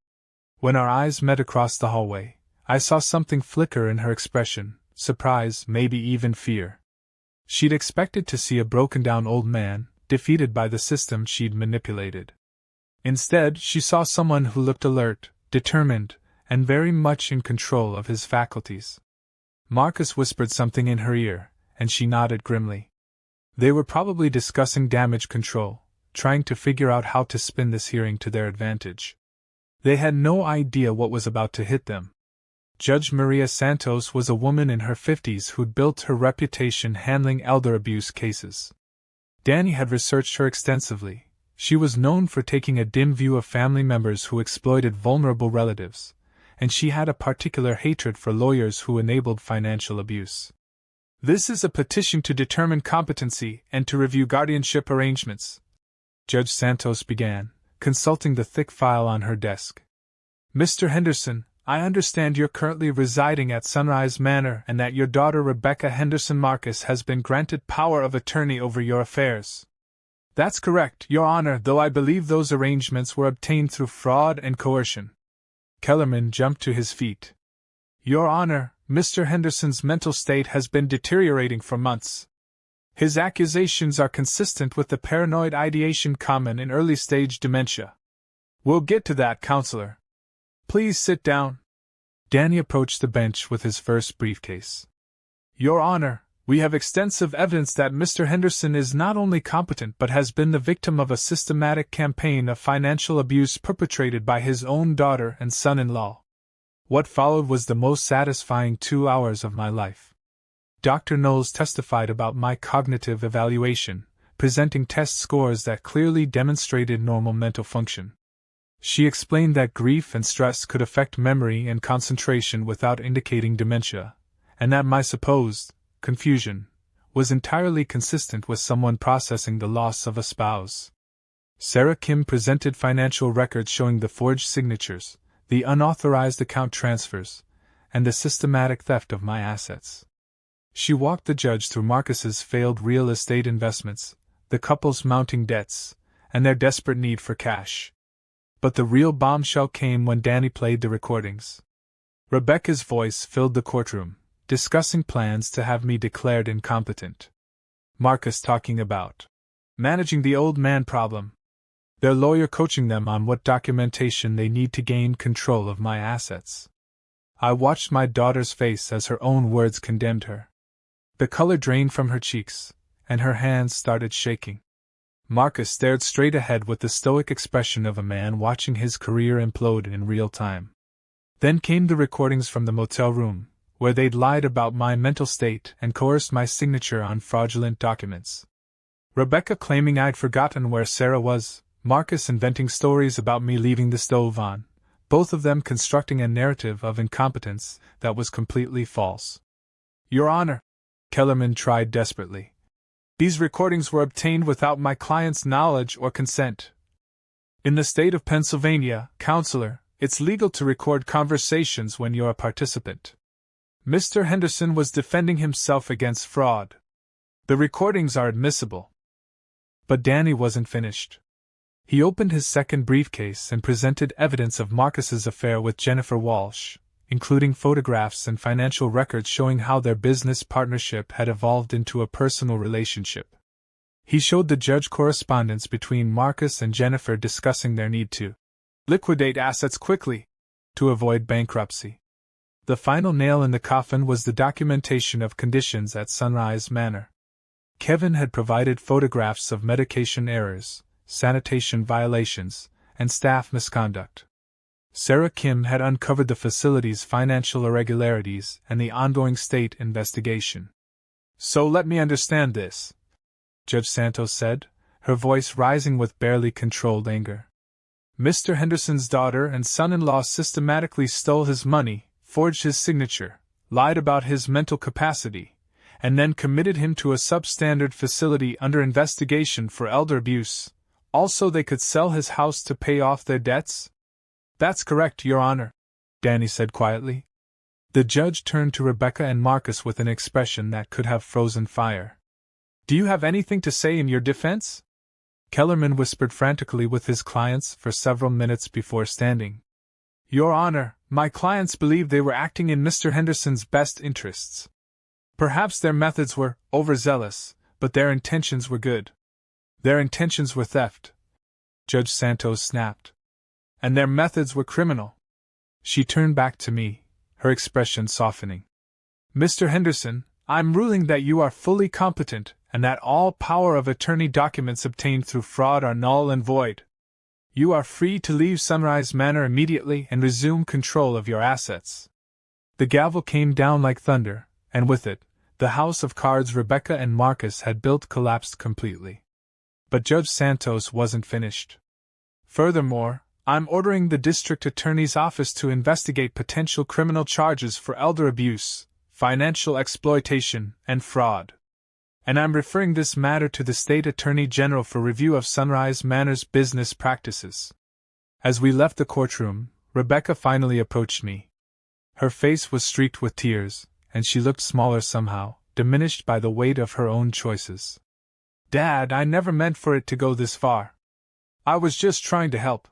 When our eyes met across the hallway, I saw something flicker in her expression, surprise, maybe even fear. She'd expected to see a broken-down old man, defeated by the system she'd manipulated. Instead, she saw someone who looked alert, determined, and very much in control of his faculties. Marcus whispered something in her ear, and she nodded grimly. They were probably discussing damage control, trying to figure out how to spin this hearing to their advantage. They had no idea what was about to hit them. Judge Maria Santos was a woman in her 50s who'd built her reputation handling elder abuse cases. Danny had researched her extensively. She was known for taking a dim view of family members who exploited vulnerable relatives, and she had a particular hatred for lawyers who enabled financial abuse. "This is a petition to determine competency and to review guardianship arrangements," Judge Santos began, consulting the thick file on her desk. "Mr. Henderson, I understand you're currently residing at Sunrise Manor and that your daughter Rebecca Henderson Marcus has been granted power of attorney over your affairs." "That's correct, Your Honor, though I believe those arrangements were obtained through fraud and coercion." Kellerman jumped to his feet. "Your Honor, Mr. Henderson's mental state has been deteriorating for months. His accusations are consistent with the paranoid ideation common in early-stage dementia." "We'll get to that, Counselor. Please sit down." Danny approached the bench with his first briefcase. "Your Honor, we have extensive evidence that Mr. Henderson is not only competent but has been the victim of a systematic campaign of financial abuse perpetrated by his own daughter and son-in-law. What followed was the most satisfying 2 hours of my life. Dr. Knowles testified about my cognitive evaluation, presenting test scores that clearly demonstrated normal mental function. She explained that grief and stress could affect memory and concentration without indicating dementia, and that my supposed confusion was entirely consistent with someone processing the loss of a spouse. Sarah Kim presented financial records showing the forged signatures, the unauthorized account transfers, and the systematic theft of my assets. She walked the judge through Marcus's failed real estate investments, the couple's mounting debts, and their desperate need for cash. But the real bombshell came when Danny played the recordings. Rebecca's voice filled the courtroom, discussing plans to have me declared incompetent. Marcus talking about managing the old man problem. Their lawyer coaching them on what documentation they need to gain control of my assets. I watched my daughter's face as her own words condemned her. The color drained from her cheeks, and her hands started shaking. Marcus stared straight ahead with the stoic expression of a man watching his career implode in real time. Then came the recordings from the motel room, where they'd lied about my mental state and coerced my signature on fraudulent documents. Rebecca claiming I'd forgotten where Sarah was, Marcus inventing stories about me leaving the stove on, both of them constructing a narrative of incompetence that was completely false. "Your Honor," Kellerman tried desperately, "these recordings were obtained without my client's knowledge or consent. In the state of Pennsylvania, Counselor, it's legal to record conversations when you're a participant. Mr. Henderson was defending himself against fraud. The recordings are admissible." But Danny wasn't finished. He opened his second briefcase and presented evidence of Marcus's affair with Jennifer Walsh, including photographs and financial records showing how their business partnership had evolved into a personal relationship. He showed the judge correspondence between Marcus and Jennifer discussing their need to liquidate assets quickly to avoid bankruptcy. The final nail in the coffin was the documentation of conditions at Sunrise Manor. Kevin had provided photographs of medication errors, sanitation violations, and staff misconduct. Sarah Kim had uncovered the facility's financial irregularities and the ongoing state investigation. So let me understand this, Judge Santos said, her voice rising with barely controlled anger. Mr. Henderson's daughter and son-in-law systematically stole his money, forged his signature, lied about his mental capacity, and then committed him to a substandard facility under investigation for elder abuse. Also, they could sell his house to pay off their debts? That's correct, Your Honor, Danny said quietly. The judge turned to Rebecca and Marcus with an expression that could have frozen fire. Do you have anything to say in your defense? Kellerman whispered frantically with his clients for several minutes before standing. Your Honor, my clients believed they were acting in Mr. Henderson's best interests. Perhaps their methods were overzealous, but their intentions were good. Their intentions were theft, Judge Santos snapped. And their methods were criminal. She turned back to me, her expression softening. Mr. Henderson, I'm ruling that you are fully competent, and that all power of attorney documents obtained through fraud are null and void. You are free to leave Sunrise Manor immediately and resume control of your assets. The gavel came down like thunder, and with it, the house of cards Rebecca and Marcus had built collapsed completely. But Judge Santos wasn't finished. Furthermore, I'm ordering the district attorney's office to investigate potential criminal charges for elder abuse, financial exploitation, and fraud. And I'm referring this matter to the State Attorney General for review of Sunrise Manor's business practices. As we left the courtroom, Rebecca finally approached me. Her face was streaked with tears, and she looked smaller somehow, diminished by the weight of her own choices. Dad, I never meant for it to go this far. I was just trying to help.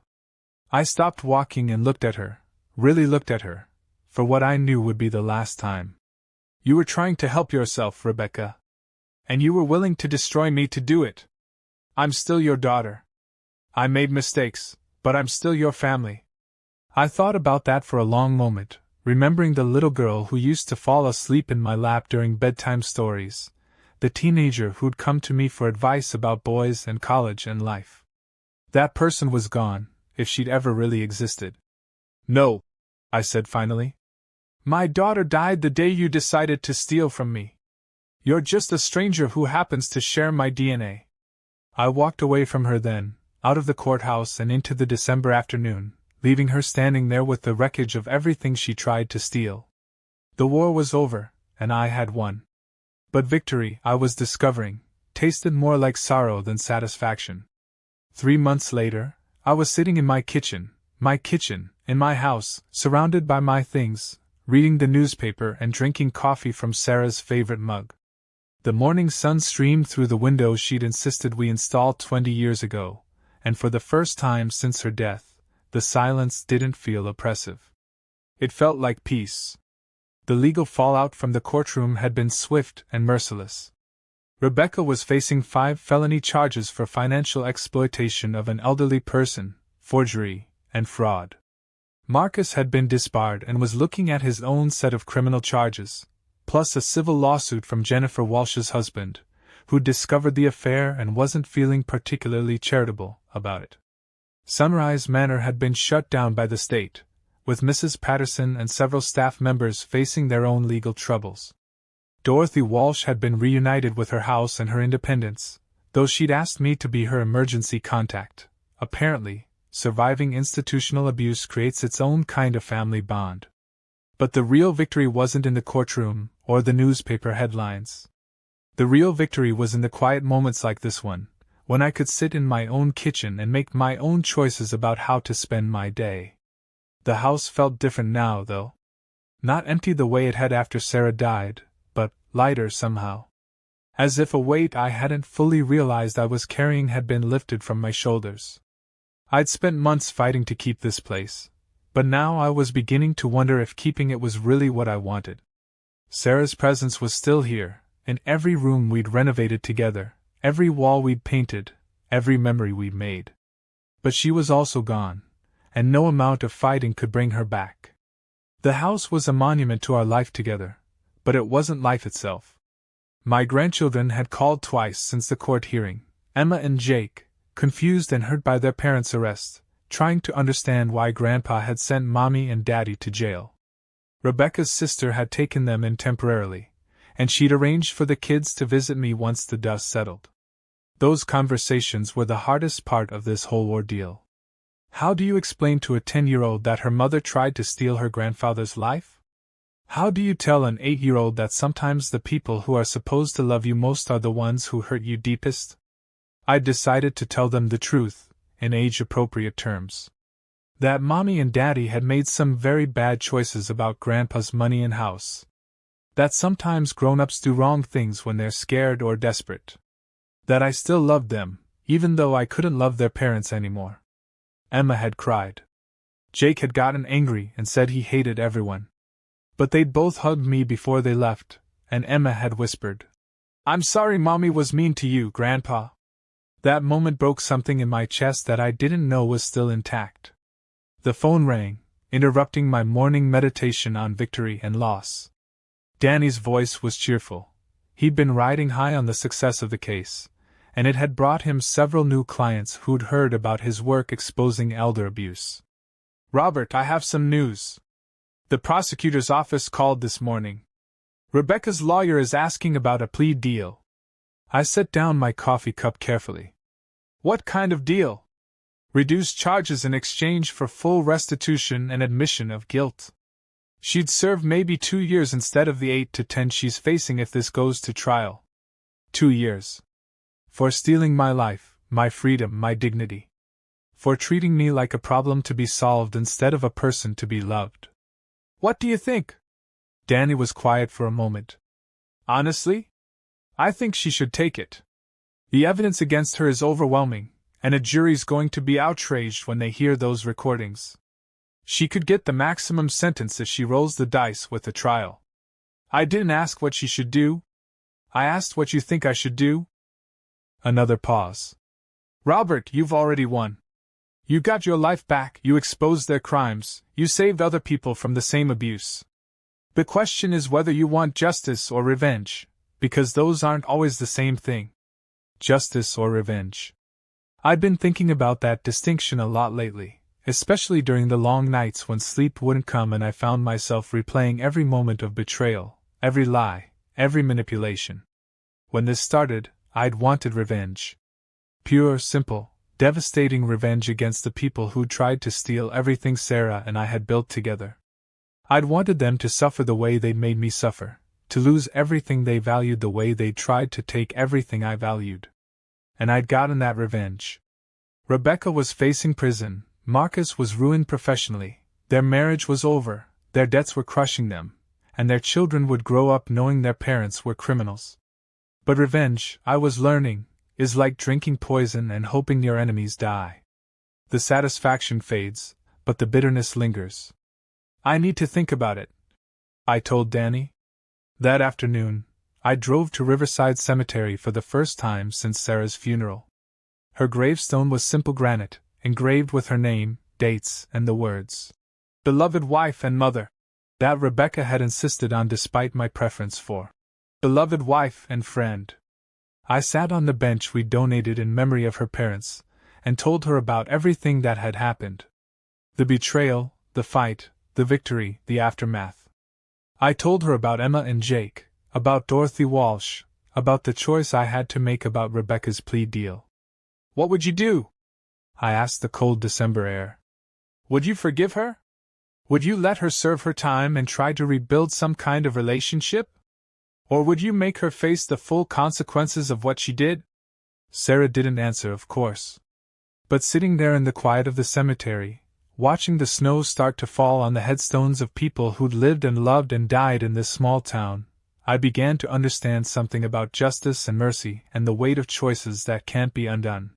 I stopped walking and looked at her, really looked at her, for what I knew would be the last time. You were trying to help yourself, Rebecca. And you were willing to destroy me to do it. I'm still your daughter. I made mistakes, but I'm still your family. I thought about that for a long moment, remembering the little girl who used to fall asleep in my lap during bedtime stories, the teenager who'd come to me for advice about boys and college and life. That person was gone, if she'd ever really existed. No, I said finally. My daughter died the day you decided to steal from me. You're just a stranger who happens to share my DNA. I walked away from her then, out of the courthouse and into the December afternoon, leaving her standing there with the wreckage of everything she tried to steal. The war was over, and I had won. But victory, I was discovering, tasted more like sorrow than satisfaction. 3 months later, I was sitting in my kitchen, in my house, surrounded by my things, reading the newspaper and drinking coffee from Sarah's favorite mug. The morning sun streamed through the window she'd insisted we install 20 years ago, and for the first time since her death, the silence didn't feel oppressive. It felt like peace. The legal fallout from the courtroom had been swift and merciless. Rebecca was facing 5 felony charges for financial exploitation of an elderly person, forgery, and fraud. Marcus had been disbarred and was looking at his own set of criminal charges, plus a civil lawsuit from Jennifer Walsh's husband, who'd discovered the affair and wasn't feeling particularly charitable about it. Sunrise Manor had been shut down by the state, with Mrs. Patterson and several staff members facing their own legal troubles. Dorothy Walsh had been reunited with her house and her independence, though she'd asked me to be her emergency contact. Apparently, surviving institutional abuse creates its own kind of family bond. But the real victory wasn't in the courtroom or the newspaper headlines. The real victory was in the quiet moments like this one, when I could sit in my own kitchen and make my own choices about how to spend my day. The house felt different now, though. Not empty the way it had after Sarah died, but lighter somehow. As if a weight I hadn't fully realized I was carrying had been lifted from my shoulders. I'd spent months fighting to keep this place, but now I was beginning to wonder if keeping it was really what I wanted. Sarah's presence was still here, in every room we'd renovated together, every wall we'd painted, every memory we'd made. But she was also gone, and no amount of fighting could bring her back. The house was a monument to our life together, but it wasn't life itself. My grandchildren had called twice since the court hearing, Emma and Jake, confused and hurt by their parents' arrest, trying to understand why Grandpa had sent Mommy and Daddy to jail. Rebecca's sister had taken them in temporarily, and she'd arranged for the kids to visit me once the dust settled. Those conversations were the hardest part of this whole ordeal. How do you explain to a 10-year-old that her mother tried to steal her grandfather's life? How do you tell an 8-year-old that sometimes the people who are supposed to love you most are the ones who hurt you deepest? I decided to tell them the truth, in age-appropriate terms. That Mommy and Daddy had made some very bad choices about Grandpa's money and house. That sometimes grown-ups do wrong things when they're scared or desperate. That I still loved them, even though I couldn't love their parents anymore. Emma had cried. Jake had gotten angry and said he hated everyone. But they'd both hugged me before they left, and Emma had whispered, "I'm sorry Mommy was mean to you, Grandpa." That moment broke something in my chest that I didn't know was still intact. The phone rang, interrupting my morning meditation on victory and loss. Danny's voice was cheerful. He'd been riding high on the success of the case, and it had brought him several new clients who'd heard about his work exposing elder abuse. "Robert, I have some news. The prosecutor's office called this morning. Rebecca's lawyer is asking about a plea deal." I set down my coffee cup carefully. "What kind of deal?" "Reduced charges in exchange for full restitution and admission of guilt. She'd serve maybe 2 years instead of the 8 to 10 she's facing if this goes to trial." 2 years. For stealing my life, my freedom, my dignity. For treating me like a problem to be solved instead of a person to be loved. "What do you think?" Danny was quiet for a moment. "Honestly? I think she should take it. The evidence against her is overwhelming, and a jury's going to be outraged when they hear those recordings. She could get the maximum sentence if she rolls the dice with the trial. I didn't ask what she should do. I asked what you think I should do." Another pause. "Robert, you've already won. You got your life back, you exposed their crimes, you saved other people from the same abuse. The question is whether you want justice or revenge, because those aren't always the same thing. Justice or revenge." I'd been thinking about that distinction a lot lately, especially during the long nights when sleep wouldn't come and I found myself replaying every moment of betrayal, every lie, every manipulation. When this started, I'd wanted revenge. Pure, simple, devastating revenge against the people who'd tried to steal everything Sarah and I had built together. I'd wanted them to suffer the way they'd made me suffer, to lose everything they valued the way they'd tried to take everything I valued. And I'd gotten that revenge. Rebecca was facing prison, Marcus was ruined professionally, their marriage was over, their debts were crushing them, and their children would grow up knowing their parents were criminals. But revenge, I was learning, is like drinking poison and hoping your enemies die. The satisfaction fades, but the bitterness lingers. "I need to think about it," I told Danny. That afternoon, I drove to Riverside Cemetery for the first time since Sarah's funeral. Her gravestone was simple granite, engraved with her name, dates, and the words, "Beloved wife and mother," that Rebecca had insisted on despite my preference for "beloved wife and friend." I sat on the bench we donated in memory of her parents, and told her about everything that had happened. The betrayal, the fight, the victory, the aftermath. I told her about Emma and Jake, about Dorothy Walsh, about the choice I had to make about Rebecca's plea deal. "What would you do?" I asked the cold December air. "Would you forgive her? Would you let her serve her time and try to rebuild some kind of relationship? Or would you make her face the full consequences of what she did?" Sarah didn't answer, of course. But sitting there in the quiet of the cemetery, watching the snow start to fall on the headstones of people who'd lived and loved and died in this small town, I began to understand something about justice and mercy and the weight of choices that can't be undone.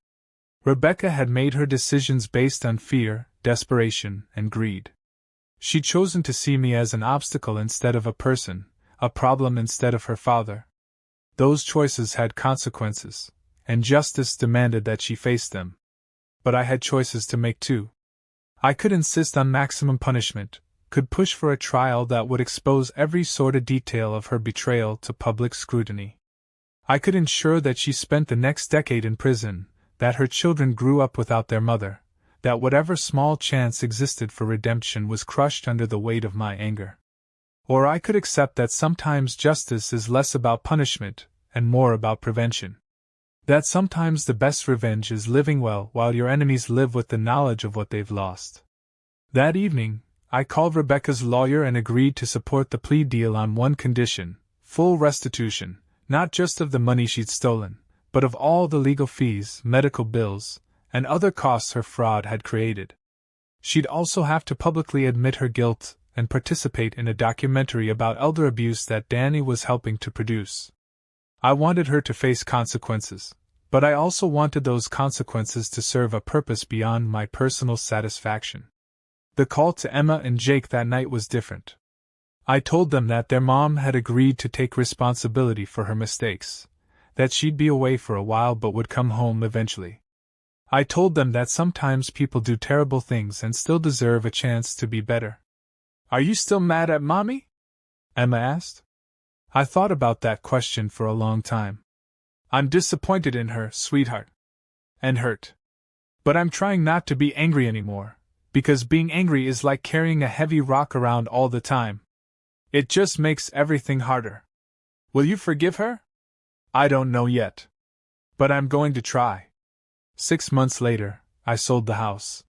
Rebecca had made her decisions based on fear, desperation, and greed. She'd chosen to see me as an obstacle instead of a person, a problem instead of her father. Those choices had consequences, and justice demanded that she face them. But I had choices to make too. I could insist on maximum punishment, could push for a trial that would expose every sordid detail of her betrayal to public scrutiny. I could ensure that she spent the next decade in prison, that her children grew up without their mother, that whatever small chance existed for redemption was crushed under the weight of my anger. Or I could accept that sometimes justice is less about punishment and more about prevention. That sometimes the best revenge is living well while your enemies live with the knowledge of what they've lost. That evening, I called Rebecca's lawyer and agreed to support the plea deal on one condition: full restitution, not just of the money she'd stolen, but of all the legal fees, medical bills, and other costs her fraud had created. She'd also have to publicly admit her guilt and participate in a documentary about elder abuse that Danny was helping to produce. I wanted her to face consequences, but I also wanted those consequences to serve a purpose beyond my personal satisfaction. The call to Emma and Jake that night was different. I told them that their mom had agreed to take responsibility for her mistakes, that she'd be away for a while but would come home eventually. I told them that sometimes people do terrible things and still deserve a chance to be better. "Are you still mad at Mommy?" Emma asked. I thought about that question for a long time. "I'm disappointed in her, sweetheart. And hurt. But I'm trying not to be angry anymore, because being angry is like carrying a heavy rock around all the time. It just makes everything harder. Will you forgive her?" "I don't know yet. But I'm going to try." 6 months later, I sold the house.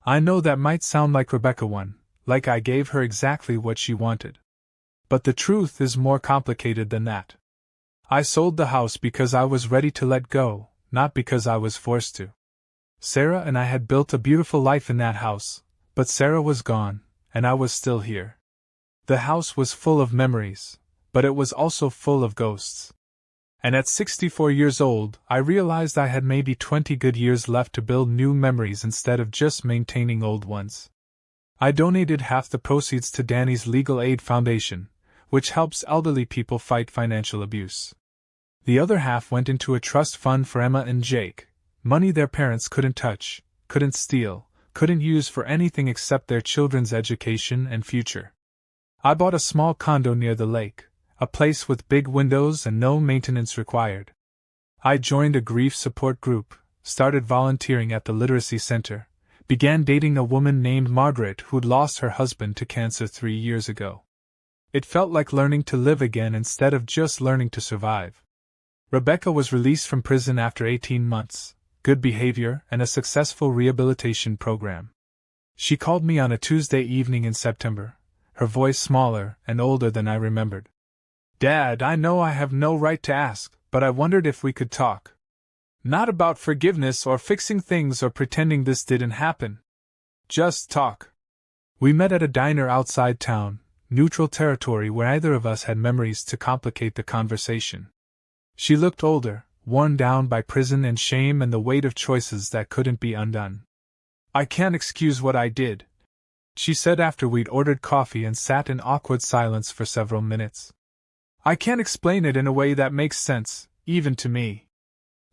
I know that might sound like Rebecca one, like I gave her exactly what she wanted. But the truth is more complicated than that. I sold the house because I was ready to let go, not because I was forced to. Sarah and I had built a beautiful life in that house, but Sarah was gone, and I was still here. The house was full of memories, but it was also full of ghosts. And at 64 years old, I realized I had maybe 20 good years left to build new memories instead of just maintaining old ones. I donated half the proceeds to Danny's Legal Aid Foundation, which helps elderly people fight financial abuse. The other half went into a trust fund for Emma and Jake, money their parents couldn't touch, couldn't steal, couldn't use for anything except their children's education and future. I bought a small condo near the lake, a place with big windows and no maintenance required. I joined a grief support group, started volunteering at the literacy center, began dating a woman named Margaret who'd lost her husband to cancer 3 years ago. It felt like learning to live again instead of just learning to survive. Rebecca was released from prison after 18 months, good behavior, and a successful rehabilitation program. She called me on a Tuesday evening in September, her voice smaller and older than I remembered. "Dad, I know I have no right to ask, but I wondered if we could talk. Not about forgiveness or fixing things or pretending this didn't happen. Just talk." We met at a diner outside town, neutral territory where neither of us had memories to complicate the conversation. She looked older, worn down by prison and shame and the weight of choices that couldn't be undone. "I can't excuse what I did," she said after we'd ordered coffee and sat in awkward silence for several minutes. "I can't explain it in a way that makes sense, even to me.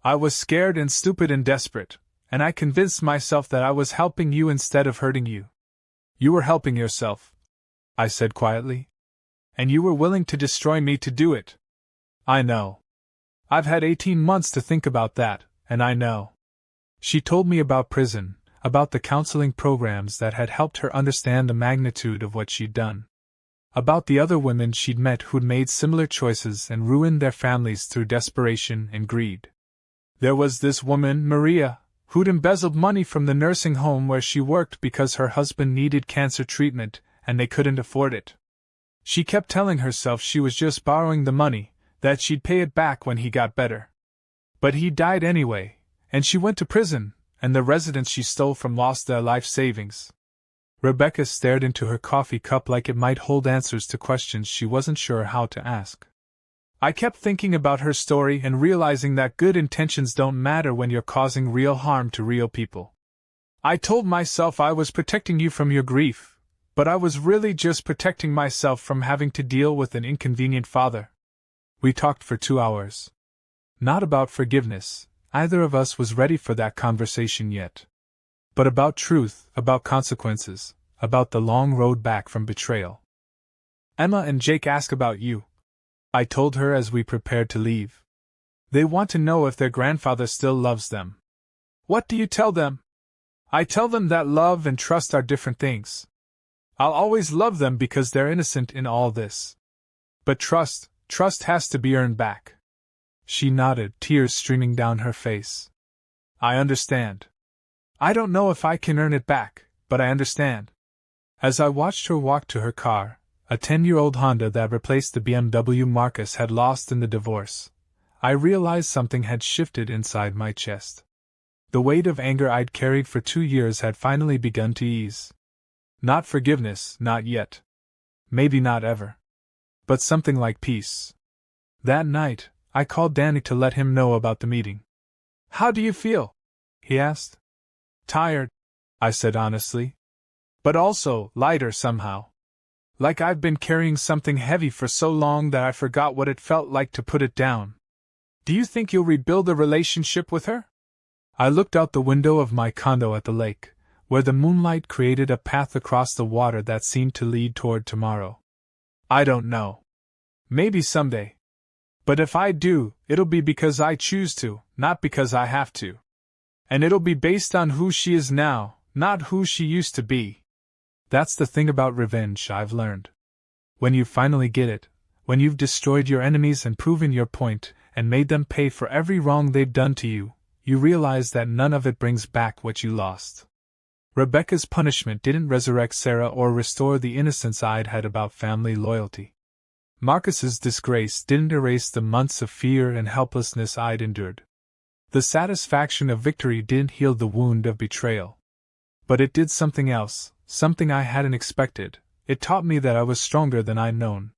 I was scared and stupid and desperate, and I convinced myself that I was helping you instead of hurting you." "You were helping yourself," I said quietly. "And you were willing to destroy me to do it." "I know. I've had 18 months to think about that, and I know." She told me about prison, about the counseling programs that had helped her understand the magnitude of what she'd done. About the other women she'd met who'd made similar choices and ruined their families through desperation and greed. There was this woman, Maria, who'd embezzled money from the nursing home where she worked because her husband needed cancer treatment and they couldn't afford it. She kept telling herself she was just borrowing the money, that she'd pay it back when he got better. But he died anyway, and she went to prison, and the residents she stole from lost their life savings. Rebecca stared into her coffee cup like it might hold answers to questions she wasn't sure how to ask. I kept thinking about her story and realizing that good intentions don't matter when you're causing real harm to real people. I told myself I was protecting you from your grief, but I was really just protecting myself from having to deal with an inconvenient father. We talked for 2 hours. Not about forgiveness, either of us was ready for that conversation yet. But about truth, about consequences, about the long road back from betrayal. "Emma and Jake ask about you," I told her as we prepared to leave. "They want to know if their grandfather still loves them." "What do you tell them?" I tell them that love and trust are different things. I'll always love them because they're innocent in all this. But trust has to be earned back. She nodded, tears streaming down her face. I understand. I don't know if I can earn it back, but I understand. As I watched her walk to her car, a 10-year-old Honda that replaced the BMW Marcus had lost in the divorce, I realized something had shifted inside my chest. The weight of anger I'd carried for 2 years had finally begun to ease. Not forgiveness, not yet. Maybe not ever. But something like peace. That night, I called Danny to let him know about the meeting. How do you feel? He asked. Tired, I said honestly. But also lighter somehow. Like I've been carrying something heavy for so long that I forgot what it felt like to put it down. Do you think you'll rebuild a relationship with her? I looked out the window of my condo at the lake, where the moonlight created a path across the water that seemed to lead toward tomorrow. I don't know. Maybe someday. But if I do, it'll be because I choose to, not because I have to. And it'll be based on who she is now, not who she used to be. That's the thing about revenge, I've learned. When you finally get it, when you've destroyed your enemies and proven your point, and made them pay for every wrong they've done to you, you realize that none of it brings back what you lost. Rebecca's punishment didn't resurrect Sarah or restore the innocence I'd had about family loyalty. Marcus's disgrace didn't erase the months of fear and helplessness I'd endured. The satisfaction of victory didn't heal the wound of betrayal. But it did something else, something I hadn't expected. It taught me that I was stronger than I'd known.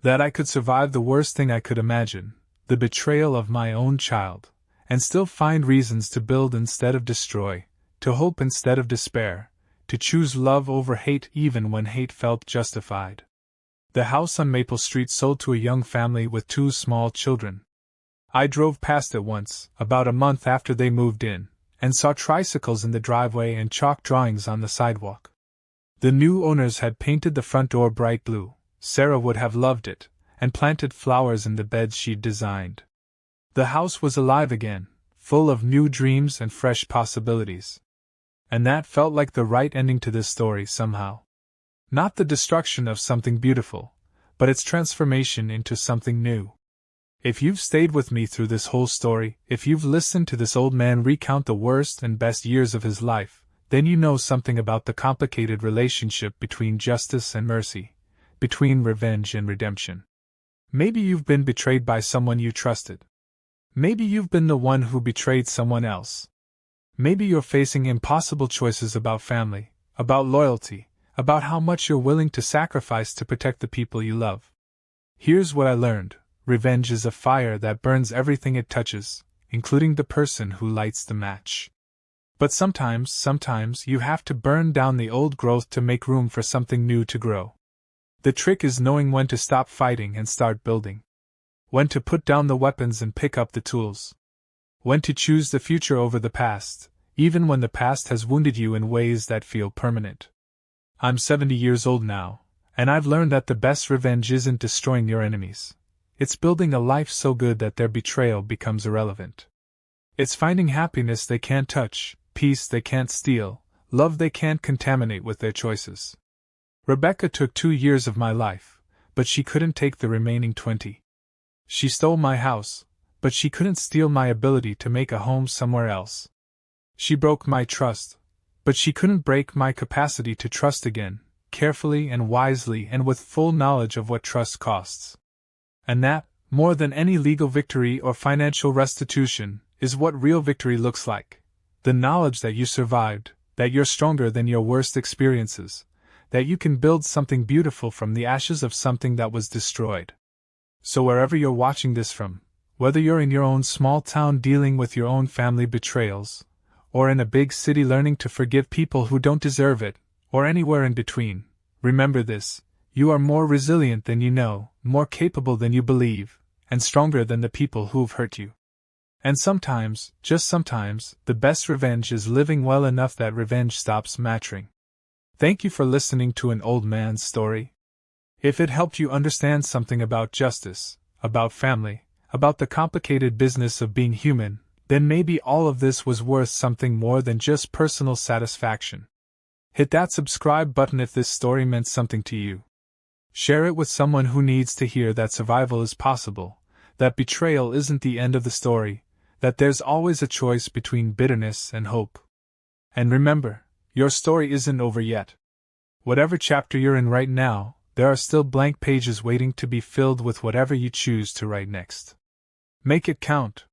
That I could survive the worst thing I could imagine, the betrayal of my own child, and still find reasons to build instead of destroy, to hope instead of despair, to choose love over hate even when hate felt justified. The house on Maple Street sold to a young family with 2 small children. I drove past it once, about a month after they moved in, and saw tricycles in the driveway and chalk drawings on the sidewalk. The new owners had painted the front door bright blue. Sarah would have loved it, and planted flowers in the beds she'd designed. The house was alive again, full of new dreams and fresh possibilities. And that felt like the right ending to this story somehow. Not the destruction of something beautiful, but its transformation into something new. If you've stayed with me through this whole story, if you've listened to this old man recount the worst and best years of his life, then you know something about the complicated relationship between justice and mercy, between revenge and redemption. Maybe you've been betrayed by someone you trusted. Maybe you've been the one who betrayed someone else. Maybe you're facing impossible choices about family, about loyalty, about how much you're willing to sacrifice to protect the people you love. Here's what I learned. Revenge is a fire that burns everything it touches, including the person who lights the match. But sometimes you have to burn down the old growth to make room for something new to grow. The trick is knowing when to stop fighting and start building. When to put down the weapons and pick up the tools. When to choose the future over the past, even when the past has wounded you in ways that feel permanent. I'm 70 years old now, and I've learned that the best revenge isn't destroying your enemies. It's building a life so good that their betrayal becomes irrelevant. It's finding happiness they can't touch, peace they can't steal, love they can't contaminate with their choices. Rebecca took 2 years of my life, but she couldn't take the remaining 20. She stole my house, but she couldn't steal my ability to make a home somewhere else. She broke my trust, but she couldn't break my capacity to trust again, carefully and wisely and with full knowledge of what trust costs. And that, more than any legal victory or financial restitution, is what real victory looks like. The knowledge that you survived, that you're stronger than your worst experiences, that you can build something beautiful from the ashes of something that was destroyed. So wherever you're watching this from, whether you're in your own small town dealing with your own family betrayals, or in a big city learning to forgive people who don't deserve it, or anywhere in between, remember this: you are more resilient than you know, more capable than you believe, and stronger than the people who've hurt you. And sometimes, just sometimes, the best revenge is living well enough that revenge stops mattering. Thank you for listening to an old man's story. If it helped you understand something about justice, about family, about the complicated business of being human, then maybe all of this was worth something more than just personal satisfaction. Hit that subscribe button if this story meant something to you. Share it with someone who needs to hear that survival is possible, that betrayal isn't the end of the story, that there's always a choice between bitterness and hope. And remember, your story isn't over yet. Whatever chapter you're in right now, there are still blank pages waiting to be filled with whatever you choose to write next. Make it count.